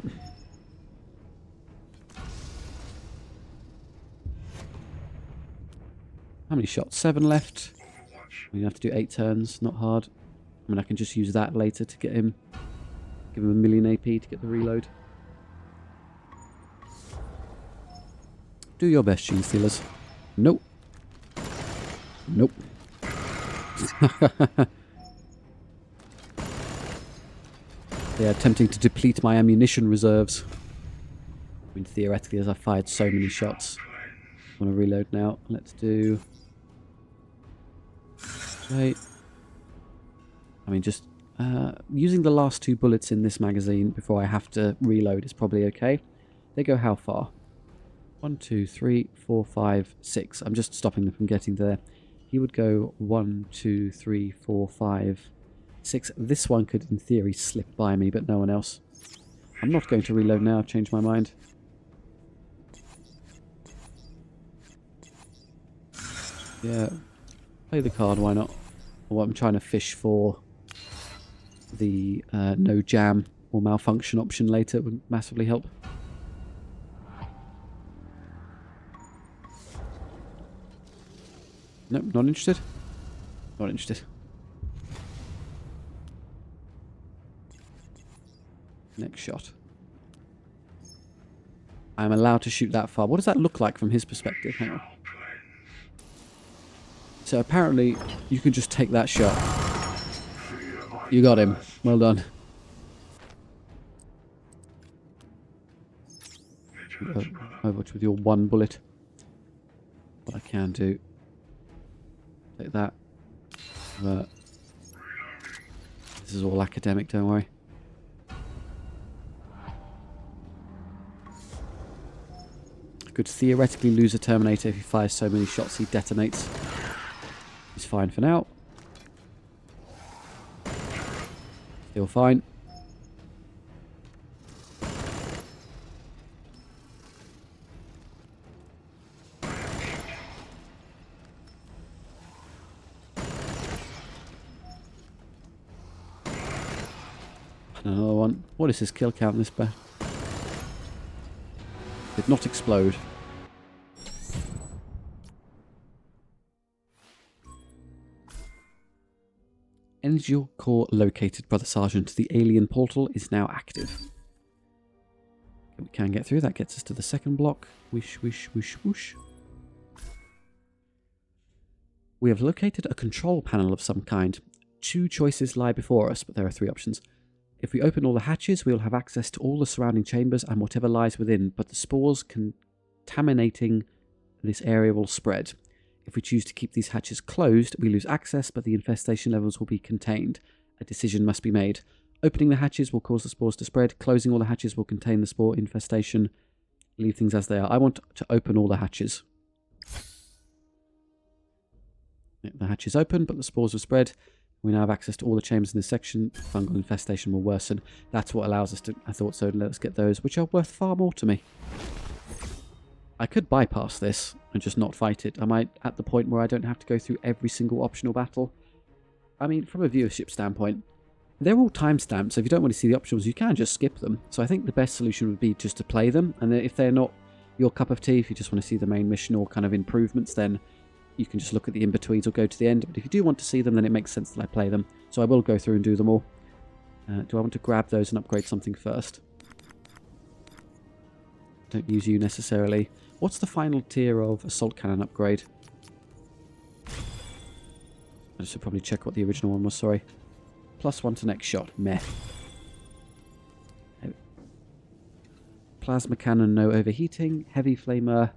How many shots? 7 left. We have to do 8 turns. Not hard. I mean, I can just use that later to get him. Give him a million AP to get the reload. Do your best, Gene Stealers. Nope. Nope. They are attempting to deplete my ammunition reserves. I mean, theoretically, as I fired so many shots. I want to reload now. Let's do... Wait. I mean, just Using the last 2 bullets in this magazine before I have to reload is probably okay. They go how far? 1, 2, 3, 4, 5, 6. I'm just stopping them from getting there. He would go 1, 2, 3, 4, 5, 6. This one could, in theory, slip by me, but no one else. I'm not going to reload now. I've changed my mind. Yeah, play the card, why not? Well, I'm trying to fish for the no jam or malfunction option later. It would massively help. Nope, not interested. Not interested. Next shot. I'm allowed to shoot that far. What does that look like from his perspective? Hang on. So apparently you can just take that shot. You got him. Well done. Overwatch with your 1 bullet. What I can do. Take that. This is all academic, don't worry. Could theoretically lose a Terminator if he fires so many shots he detonates. He's fine for now. Still fine. Another one. What is his kill count in this battle? Did not explode. Energy core located, Brother Sergeant. The alien portal is now active. We can get through. That gets us to the second block. Whoosh, whoosh, whoosh, whoosh. We have located a control panel of some kind. 2 choices lie before us, but there are 3 options. If we open all the hatches, we will have access to all the surrounding chambers and whatever lies within, but the spores contaminating this area will spread. If we choose to keep these hatches closed, we lose access, but the infestation levels will be contained. A decision must be made. Opening the hatches will cause the spores to spread. Closing all the hatches will contain the spore infestation. Leave things as they are. I want to open all the hatches. The hatch is open, but the spores have spread. We now have access to all the chambers in this section. Fungal infestation will worsen. That's what allows us to... I thought so. Let us get those, which are worth far more to me. I could bypass this and just not fight it. Am I at the point where I don't have to go through every single optional battle? I mean, from a viewership standpoint, they're all timestamped, so if you don't want to see the optionals, you can just skip them. So I think the best solution would be just to play them, and then if they're not your cup of tea, if you just want to see the main mission or kind of improvements, then you can just look at the in-betweens or go to the end. But if you do want to see them, then it makes sense that I play them. So I will go through and do them all. Do I want to grab those and upgrade something first? Don't use you necessarily. What's the final tier of assault cannon upgrade? I should probably check what the original one was, sorry. +1 to next shot. Meh. Plasma cannon, no overheating. Heavy flamer,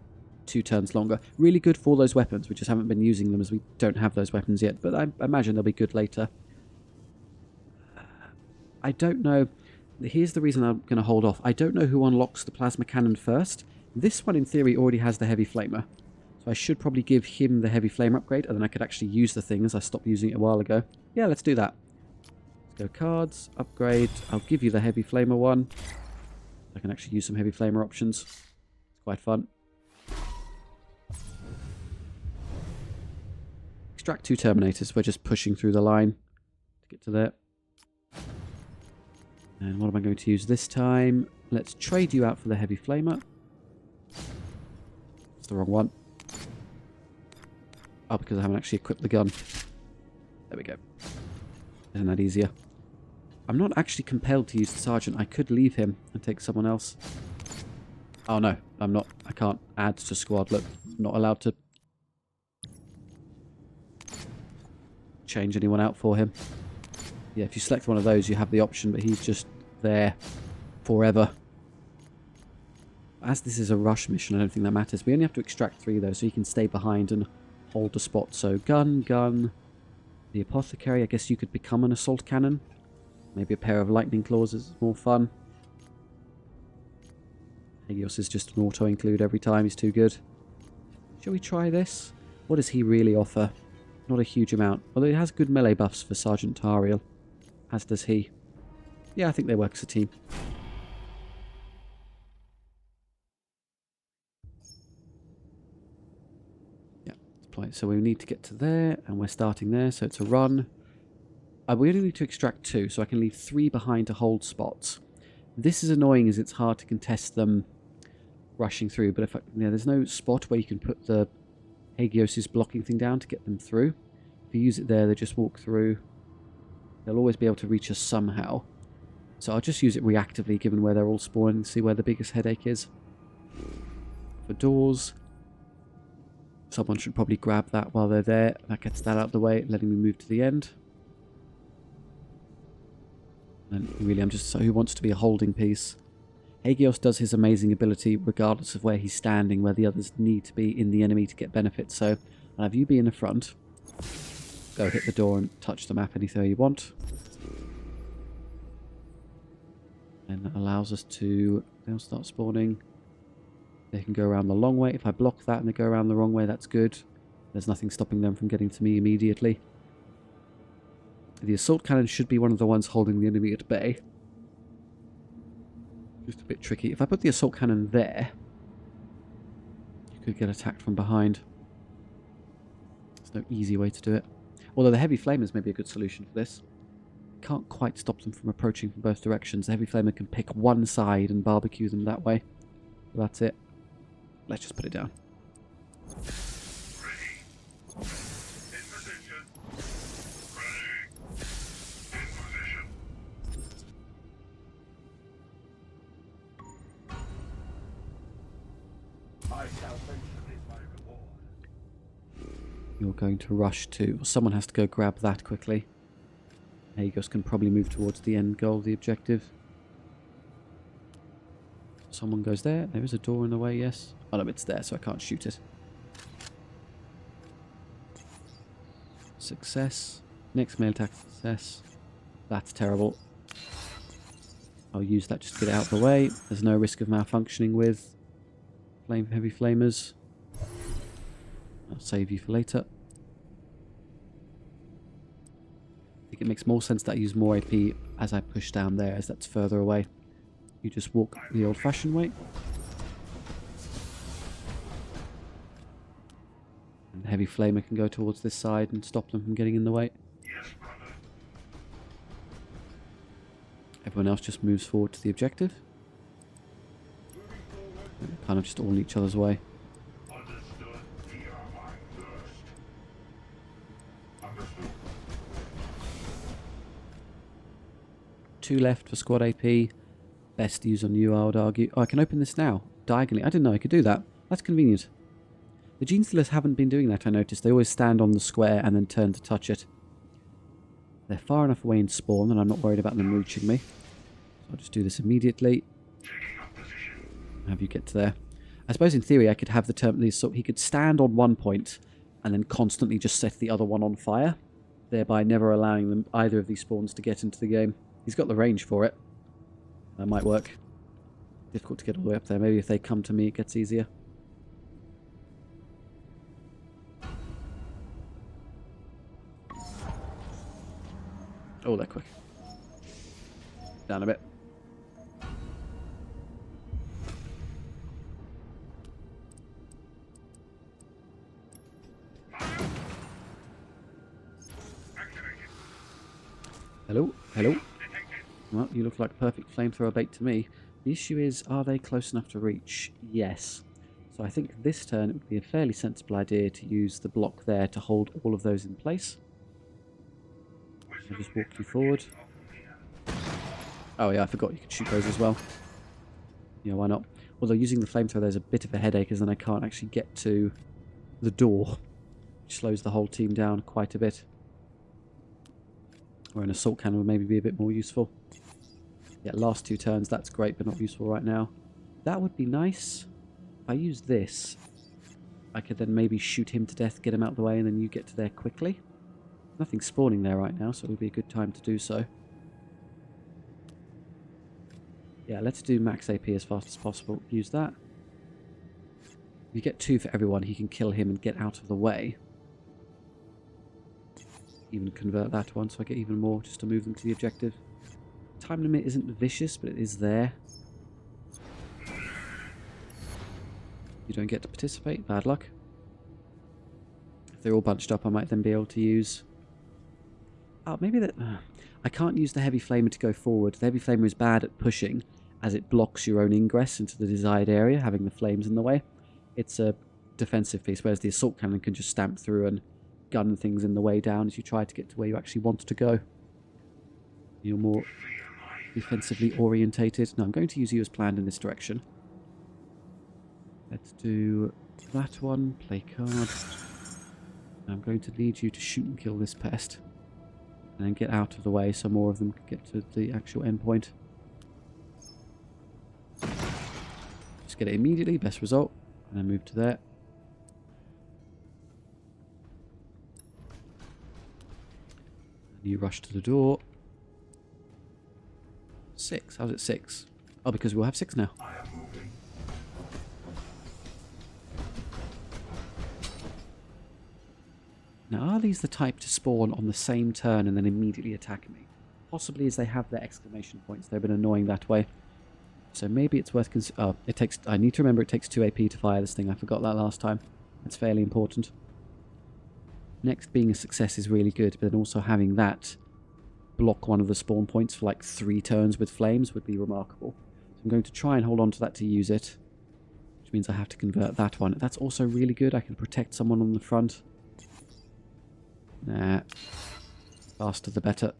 2 turns longer. Really good for those weapons. We just haven't been using them as we don't have those weapons yet. But I imagine they'll be good later. I don't know. Here's the reason I'm going to hold off. I don't know who unlocks the plasma cannon first. This one, in theory, already has the heavy flamer. So I should probably give him the heavy flamer upgrade, and then I could actually use the thing as I stopped using it a while ago. Yeah, let's do that. Let's go cards, upgrade. I'll give you the heavy flamer one. I can actually use some heavy flamer options. It's quite fun. Extract 2 Terminators. We're just pushing through the line to get to there. And what am I going to use this time? Let's trade you out for the heavy flamer. It's the wrong one. Oh, because I haven't actually equipped the gun. There we go. Isn't that easier? I'm not actually compelled to use the sergeant. I could leave him and take someone else. Oh no, I'm not. I can't add to squad. Look, I'm not allowed to change anyone out for him. Yeah, if you select one of those, you have the option, but he's just there forever. As this is a rush mission, I don't think that matters. We only have to extract 3, though, so you can stay behind and hold a spot. So gun, the apothecary. I guess you could become an assault cannon. Maybe a pair of lightning claws is more fun. Hagios is just an auto-include every time. He's too good. Shall we try this? What does he really offer? Not a huge amount. Although he has good melee buffs for Sergeant Tariel. As does he. Yeah, I think they work as a team. Yeah, let's play. So we need to get to there, and we're starting there, so it's a run. We only need to extract 2, so I can leave 3 behind to hold spots. This is annoying as it's hard to contest them rushing through, but there's no spot where you can put the Hagios' blocking thing down to get them through. If you use it there, they just walk through. They'll always be able to reach us somehow. So I'll just use it reactively, given where they're all spawning, see where the biggest headache is. For doors, someone should probably grab that while they're there. That gets that out of the way, letting me move to the end. And really, I'm just so who wants to be a holding piece. Hagios does his amazing ability regardless of where he's standing, where the others need to be in the enemy to get benefit. So I'll have you be in the front. Go hit the door and touch the map anything you want. And that allows us to... They'll start spawning. They can go around the long way. If I block that and they go around the wrong way, that's good. There's nothing stopping them from getting to me immediately. The assault cannon should be one of the ones holding the enemy at bay. Just a bit tricky. If I put the assault cannon there, you could get attacked from behind. There's no easy way to do it. Although the heavy flamers may be a good solution for this. Can't quite stop them from approaching from both directions. The heavy flamer can pick one side and barbecue them that way. So that's it. Let's just put it down. You're going to rush to... Someone has to go grab that quickly. Hagios can probably move towards the end goal of the objective. Someone goes there. There is a door in the way, yes. Oh no, it's there, so I can't shoot it. Success. Next melee attack success. That's terrible. I'll use that just to get it out of the way. There's no risk of malfunctioning with heavy flamers. I'll save you for later. I think it makes more sense that I use more AP as I push down there, as that's further away. You just walk the old-fashioned way. And the heavy flamer can go towards this side and stop them from getting in the way. Everyone else just moves forward to the objective. And kind of just all in each other's way. 2 left for squad AP. Best use on you, I would argue. Oh, I can open this now. Diagonally. I didn't know I could do that. That's convenient. The Gene Stealers haven't been doing that, I noticed. They always stand on the square and then turn to touch it. They're far enough away in spawn and I'm not worried about them reaching me. So I'll just do this immediately. Have you get to there. I suppose in theory I could have so he could stand on one point and then constantly just set the other one on fire, thereby never allowing them either of these spawns to get into the game. He's got the range for it. That might work. Difficult to get all the way up there. Maybe if they come to me it gets easier. Oh, they're quick. Down a bit. Hello? Hello? Well, you look like perfect flamethrower bait to me. The issue is, are they close enough to reach? Yes. So I think this turn it would be a fairly sensible idea to use the block there to hold all of those in place. I'll just walk you forward. Oh yeah, I forgot you could shoot those as well. Yeah, why not? Although using the flamethrower there's a bit of a headache, as then I can't actually get to the door, which slows the whole team down quite a bit. Or an assault cannon would maybe be a bit more useful. Yeah, last 2 turns, that's great, but not useful right now. That would be nice. If I use this, I could then maybe shoot him to death, get him out of the way, and then you get to there quickly. Nothing spawning there right now, so it would be a good time to do so. Yeah, let's do max AP as fast as possible. Use that. If you get 2 for everyone, he can kill him and get out of the way. Even convert that one so I get even more just to move them to the objective. Time limit isn't vicious, but it is there. You don't get to participate. Bad luck. If they're all bunched up, I might then be able to use... Oh, maybe that... I can't use the heavy flamer to go forward. The heavy flamer is bad at pushing, as it blocks your own ingress into the desired area, having the flames in the way. It's a defensive piece, whereas the assault cannon can just stamp through and gun things in the way down as you try to get to where you actually want to go. You're more defensively orientated. No, I'm going to use you as planned in this direction. Let's do that one. Play card. I'm going to need you to shoot and kill this pest. And then get out of the way so more of them can get to the actual endpoint. Just get it immediately. Best result. And then move to there. And you rush to the door. 6. How's it 6? Oh, because we'll have 6 now. I am moving. Now, are these the type to spawn on the same turn and then immediately attack me? Possibly, as they have their exclamation points. They've been annoying that way. So maybe it's worth... it takes... I need to remember it takes 2 AP to fire this thing. I forgot that last time. That's fairly important. Next, being a success is really good, but then also having that block one of the spawn points for like 3 turns with flames would be remarkable. So I'm going to try and hold on to that to use it. Which means I have to convert that one. That's also really good. I can protect someone on the front. Nah. Faster the better.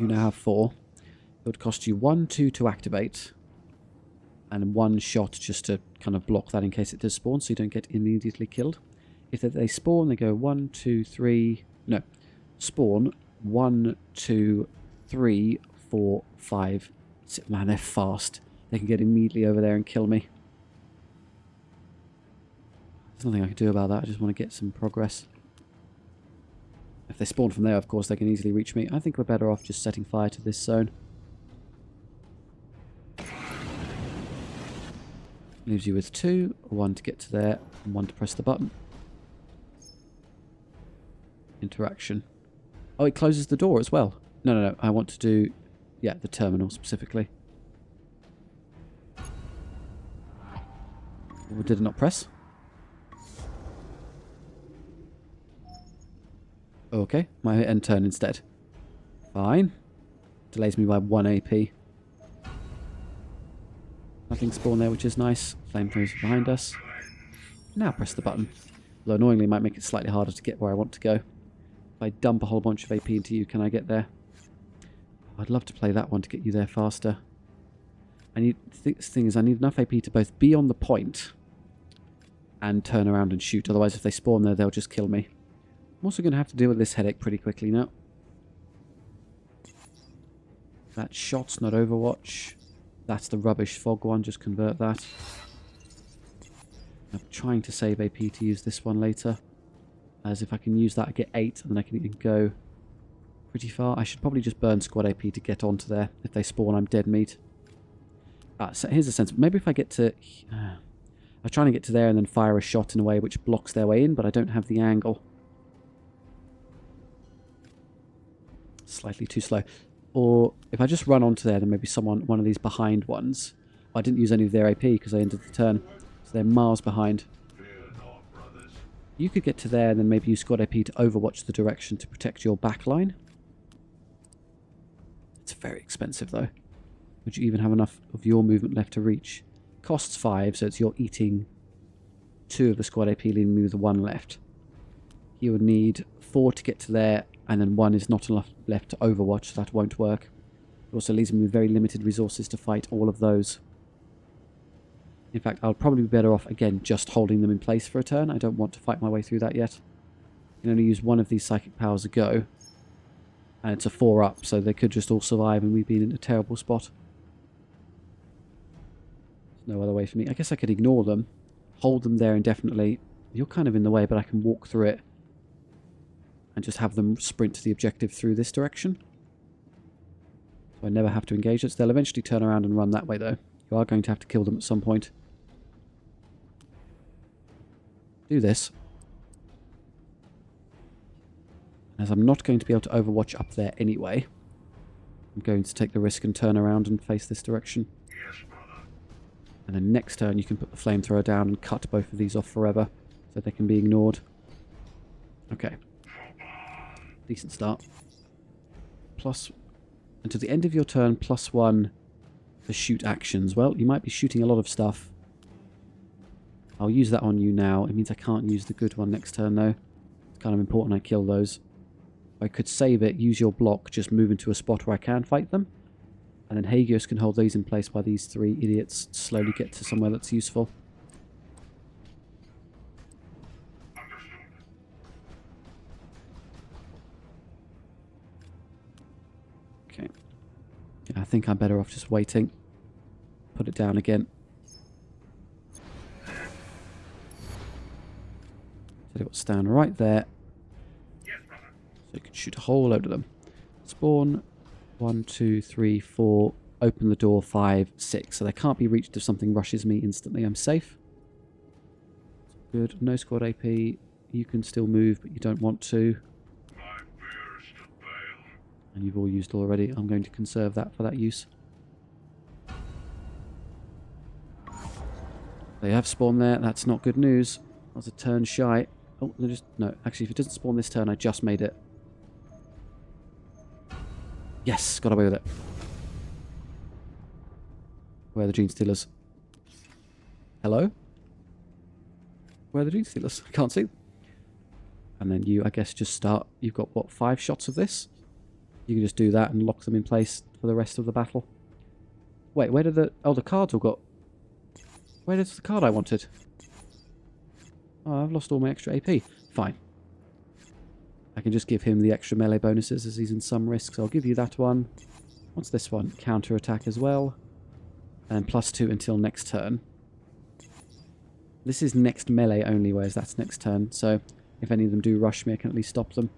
You now have 4. It would cost you 1, 2 to activate. And 1 shot just to kind of block that in case it does spawn so you don't get immediately killed. If they spawn, they go 1, 2, 3... No. Spawn 1, 2, 3, 4, 5... 6. Man, they're fast. They can get immediately over there and kill me. There's nothing I can do about that. I just want to get some progress. If they spawn from there, of course, they can easily reach me. I think we're better off just setting fire to this zone. Leaves you with 2. 1 to get to there, and 1 to press the button. Interaction. Oh, it closes the door as well. No. I want to do... Yeah, the terminal specifically. Or did it not press? Okay, my end turn instead. Fine. Delays me by 1 AP. Nothing spawned there, which is nice. Flamethrowers behind us. Now press the button. Although annoyingly, it might make it slightly harder to get where I want to go. If I dump a whole bunch of AP into you, can I get there? I'd love to play that one to get you there faster. I need... The thing is, I need enough AP to both be on the point and turn around and shoot. Otherwise, if they spawn there, they'll just kill me. I'm also going to have to deal with this headache pretty quickly now. That shot's not Overwatch. That's the rubbish fog one. Just convert that. I'm trying to save AP to use this one later. As if I can use that, I get 8, and then I can even go pretty far. I should probably just burn squad AP to get onto there. If they spawn, I'm dead meat. So here's a sense. Maybe if I get to... I was trying to get to there and then fire a shot in a way which blocks their way in, but I don't have the angle. Slightly too slow. Or if I just run onto there, then maybe one of these behind ones. I didn't use any of their AP because I ended the turn. So they're miles behind. You could get to there and then maybe use squad AP to overwatch the direction to protect your back line. It's very expensive though. Would you even have enough of your movement left to reach? Costs 5, so it's you're eating 2 of the squad AP, leaving me with 1 left. You would need 4 to get to there, and then 1 is not enough left to overwatch, so that won't work. It also leaves me with very limited resources to fight all of those. In fact, I'll probably be better off, again, just holding them in place for a turn. I don't want to fight my way through that yet. I can only use 1 of these psychic powers a go. And it's a 4-up, so they could just all survive and we'd be in a terrible spot. There's no other way for me. I guess I could ignore them, hold them there indefinitely. You're kind of in the way, but I can walk through it. And just have them sprint to the objective through this direction. So I never have to engage it. They'll eventually turn around and run that way, though. You are going to have to kill them at some point. Do this. As I'm not going to be able to overwatch up there anyway, I'm going to take the risk and turn around and face this direction. Yes, brother. And then next turn you can put the flamethrower down and cut both of these off forever so they can be ignored. Okay. Decent start. Plus, until the end of your turn, +1 for shoot actions. Well, you might be shooting a lot of stuff. I'll use that on you now. It means I can't use the good one next turn, though. It's kind of important I kill those. I could save it, use your block, just move into a spot where I can fight them. And then Hagios can hold these in place while these three idiots slowly get to somewhere that's useful. Okay. Yeah, I think I'm better off just waiting. Put it down again. So it'll stand right there. So you can shoot a whole load of them. Spawn. 1, 2, 3, 4. Open the door. 5, 6. So they can't be reached if something rushes me instantly. I'm safe. Good. No squad AP. You can still move, but you don't want to. And you've all used already. I'm going to conserve that for that use. They have spawned there. That's not good news. I was a turn shy. Oh, no. Actually, if it doesn't spawn this turn, I just made it. Yes, got away with it. Where are the Gene Stealers? Hello? Where are the Gene Stealers? I can't see them. And then you, I guess, just start. You've got, what, 5 shots of this? You can just do that and lock them in place for the rest of the battle. Wait, where did the... Oh, the cards all got... Where is the card I wanted? Oh, I've lost all my extra AP. Fine. I can just give him the extra melee bonuses as he's in some risk. So I'll give you that one. What's this one? Counter attack as well. And +2 until next turn. This is next melee only, whereas that's next turn. So if any of them do rush me, I can at least stop them.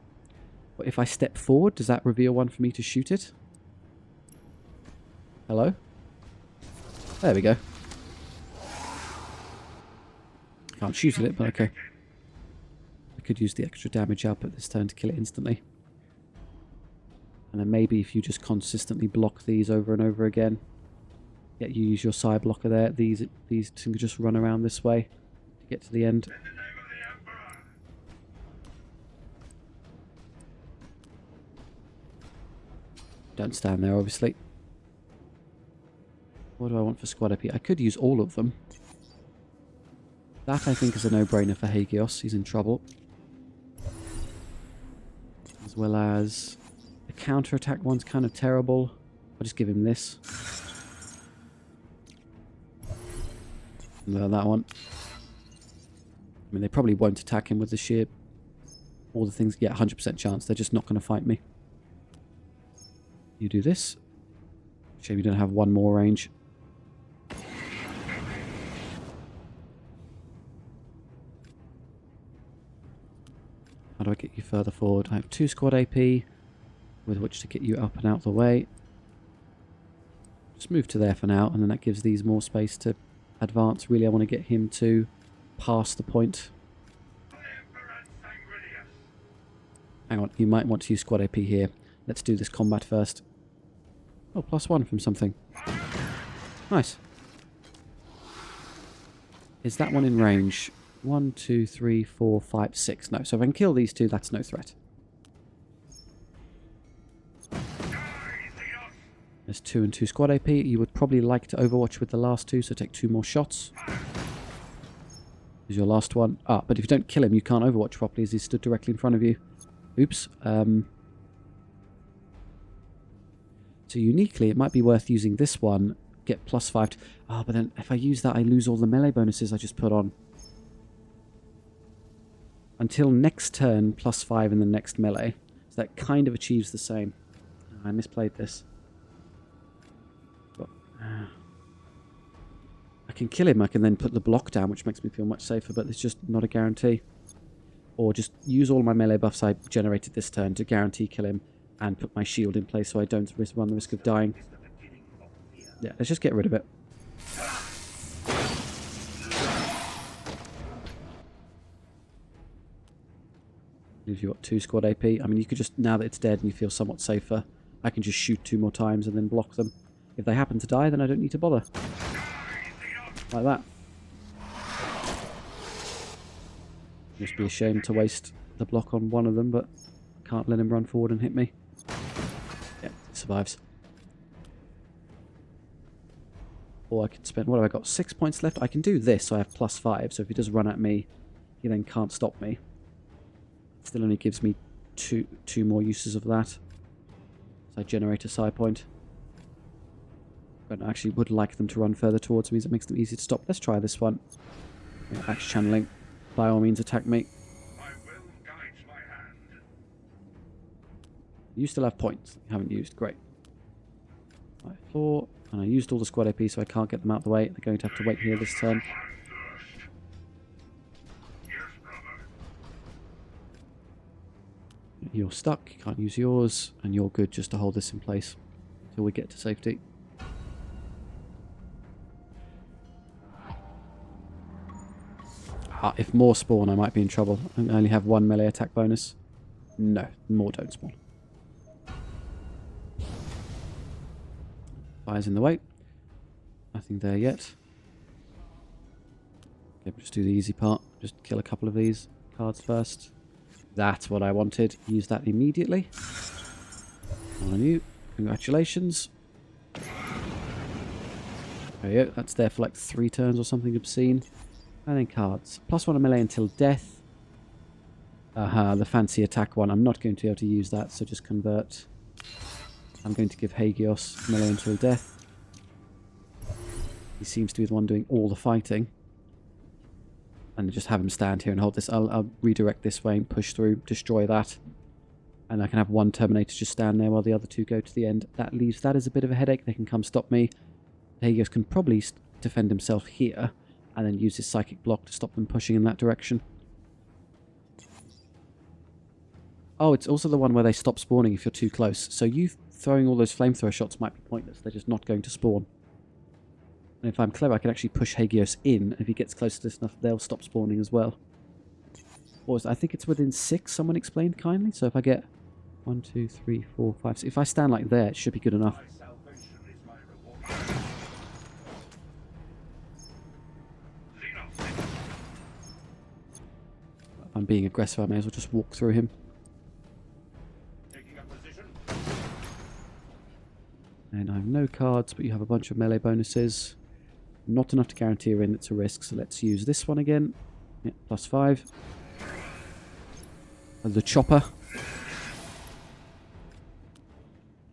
But if I step forward, does that reveal one for me to shoot it? Hello? There we go. Can't shoot at it, but okay. I could use the extra damage output this turn to kill it instantly. And then maybe if you just consistently block these over and over again. Yeah, you use your side blocker there. These can just run around this way to get to the end. Don't stand there, obviously. What do I want for squad AP? I could use all of them. That, I think, is a no-brainer for Hagios. He's in trouble. As well as... The counter-attack one's kind of terrible. I'll just give him this. And that one. I mean, they probably won't attack him with the sheer... All the things... Yeah, 100% chance. They're just not going to fight me. You do this. Shame you don't have one more range. How do I get you further forward? I have 2 squad AP with which to get you up and out the way. Just move to there for now, and then that gives these more space to advance. Really, I want to get him to pass the point. Hang on, you might want to use squad AP here. Let's do this combat first. Oh, +1 from something. Nice. Is that one in range? 1, 2, 3, 4, 5, 6. No, so if I can kill these two, that's no threat. There's 2 and 2 squad AP. You would probably like to overwatch with the last 2, so take 2 more shots. Here's your last one. Ah, but if you don't kill him, you can't overwatch properly as he stood directly in front of you. Oops. So uniquely, it might be worth using this one. Get +5 to... Ah, but then if I use that, I lose all the melee bonuses I just put on. Until next turn, +5 in the next melee. So that kind of achieves the same. Oh, I misplayed this. But, I can kill him. I can then put the block down, which makes me feel much safer, but it's just not a guarantee. Or just use all my melee buffs I generated this turn to guarantee kill him, and put my shield in place so I don't run the risk of dying. Yeah, let's just get rid of it. Leaves you got 2 squad AP. I mean, you could just, now that it's dead and you feel somewhat safer, I can just shoot 2 more times and then block them. If they happen to die, then I don't need to bother. Like that. Must be a shame to waste the block on one of them, but I can't let him run forward and hit me. Yeah, it survives. Or I can spend, what have I got? 6 points left. I can do this, so I have +5. So if he does run at me, he then can't stop me. It still only gives me two more uses of that. So I generate a side point. But I actually would like them to run further towards me, as it makes them easy to stop. Let's try this one. Yeah, axe channeling. By all means, attack me. My will guides my hand. You still have points you haven't used. Great. Right, 4. And I used all the squad AP, so I can't get them out of the way. They're going to have to wait here this turn. Yes, brother. You're stuck. You can't use yours. And you're good just to hold this in place until we get to safety. If more spawn, I might be in trouble. I only have 1 melee attack bonus. No, more don't spawn. Fire's in the way. Nothing there yet. Okay, we'll just do the easy part. Just kill a couple of these cards first. That's what I wanted. Use that immediately. On you. Congratulations. There you go. That's there for like 3 turns or something obscene. And then cards. +1 on melee until death. The fancy attack one. I'm not going to be able to use that, so just convert. I'm going to give Hagios melee until death. He seems to be the one doing all the fighting. And just have him stand here and hold this. I'll redirect this way and push through, destroy that. And I can have 1 Terminator just stand there while the other 2 go to the end. That leaves that as a bit of a headache. They can come stop me. Hagios can probably defend himself here. And then use his psychic block to stop them pushing in that direction. Oh, it's also the one where they stop spawning if you're too close. So you throwing all those flamethrower shots might be pointless. They're just not going to spawn. And if I'm clever, I can actually push Hagios in. If he gets close to this enough, they'll stop spawning as well. Or I think it's within 6, someone explained kindly. So if I get 1, 2, 3, 4, 5, 6. If I stand like there, it should be good enough. My salvation is my reward. If I'm being aggressive, I may as well just walk through him. Taking a position. And I have no cards, but you have a bunch of melee bonuses. Not enough to guarantee a win, it's a risk, so let's use this one again. Yeah, +5. The chopper.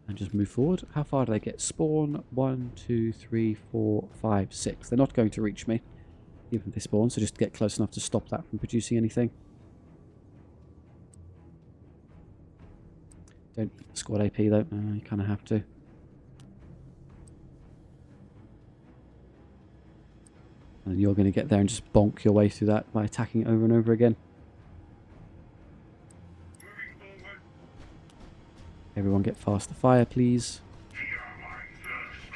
And just move forward. How far do they get? Spawn. 1, 2, 3, 4, 5, 6. They're not going to reach me, even if they spawn, so just get close enough to stop that from producing anything. Don't eat the squad AP though. You kind of have to. And you're going to get there and just bonk your way through that by attacking over and over again. Moving forward. Everyone get faster fire, please. Here my thirst.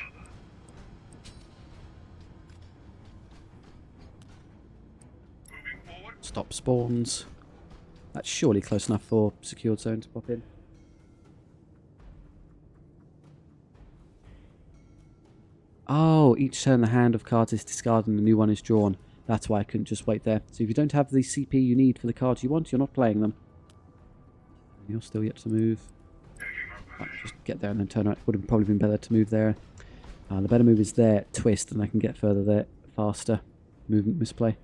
Moving forward. Stop spawns. That's surely close enough for secured zone to pop in. Oh, each turn the hand of cards is discarded and a new one is drawn. That's why I couldn't just wait there. So if you don't have the CP you need for the cards you want, you're not playing them. You're still yet to move. Just get there and then turn around. Would have probably been better to move there. The better move is there, twist, and I can get further there faster. Movement misplay.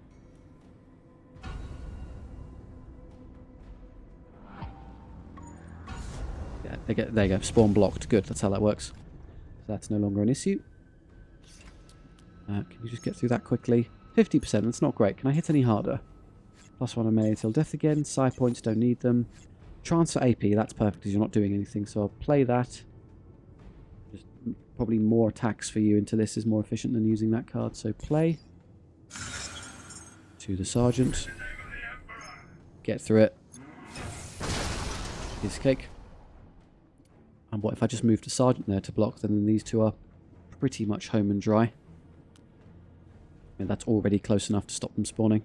Yeah, there you go. Spawn blocked. Good, that's how that works. So that's no longer an issue. Can you just get through that quickly? 50%, that's not great. Can I hit any harder? +1 on melee until death again. Psi points, don't need them. Transfer AP, that's perfect because you're not doing anything. So I'll play that. Just probably more attacks for you into this is more efficient than using that card. So play. To the Sergeant. Get through it. Piece of cake. And what if I just moved a sergeant there to block, then these two are pretty much home and dry. And that's already close enough to stop them spawning.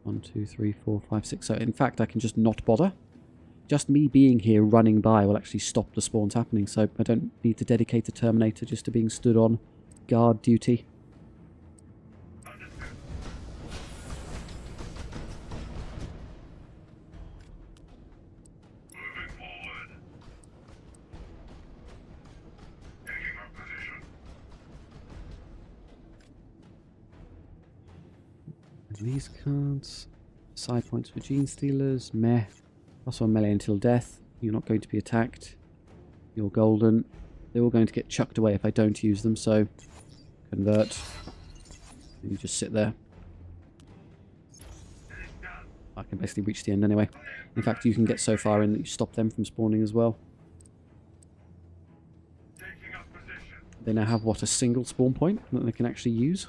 1, 2, 3, 4, 5, 6. So in fact, I can just not bother. Just me being here running by will actually stop the spawns happening, so I don't need to dedicate a Terminator just to being stood on guard duty. Moving forward. Taking up position. These cards. Side points for Gene Stealers. Meh. Also on melee until death. You're not going to be attacked. You're golden. They're all going to get chucked away if I don't use them, so convert. You just sit there. I can basically reach the end anyway. In fact, you can get so far in that you stop them from spawning as well. Taking up position. They now have, what, a single spawn point that they can actually use?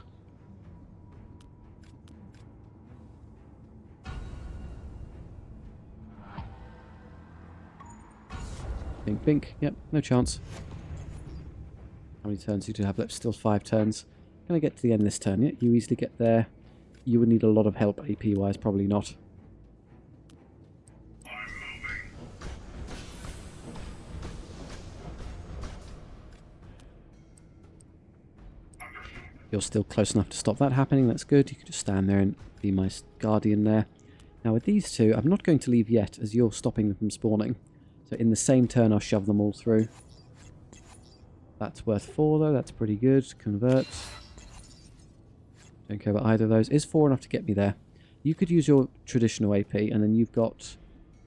Pink, pink. Yep, no chance. How many turns do you have left? Still 5 turns. Can I get to the end this turn? Yeah, you easily get there. You would need a lot of help AP-wise, probably not. I'm moving. Understood. You're still close enough to stop that happening. That's good. You can just stand there and be my guardian there. Now with these two, I'm not going to leave yet as you're stopping them from spawning. So in the same turn, I'll shove them all through. That's worth 4 though. That's pretty good. Convert. Don't care about either of those. Is 4 enough to get me there? You could use your traditional AP, and then you've got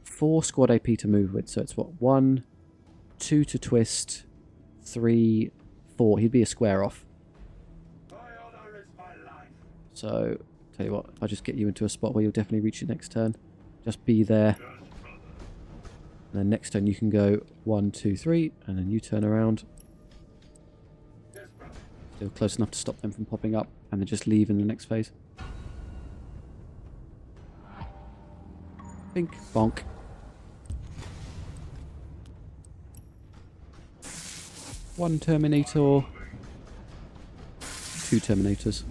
4 squad AP to move with. So it's what? 1, 2 to twist, 3, 4. He'd be a square off. My honor is my life. So, tell you what, if I just get you into a spot where you'll definitely reach it next turn, just be there. Yes, brother. And then next turn you can go 1, 2, 3, and then you turn around. Yes, brother. Still close enough to stop them from popping up, and then just leave in the next phase. Bink, bonk. One Terminator. 2 Terminators.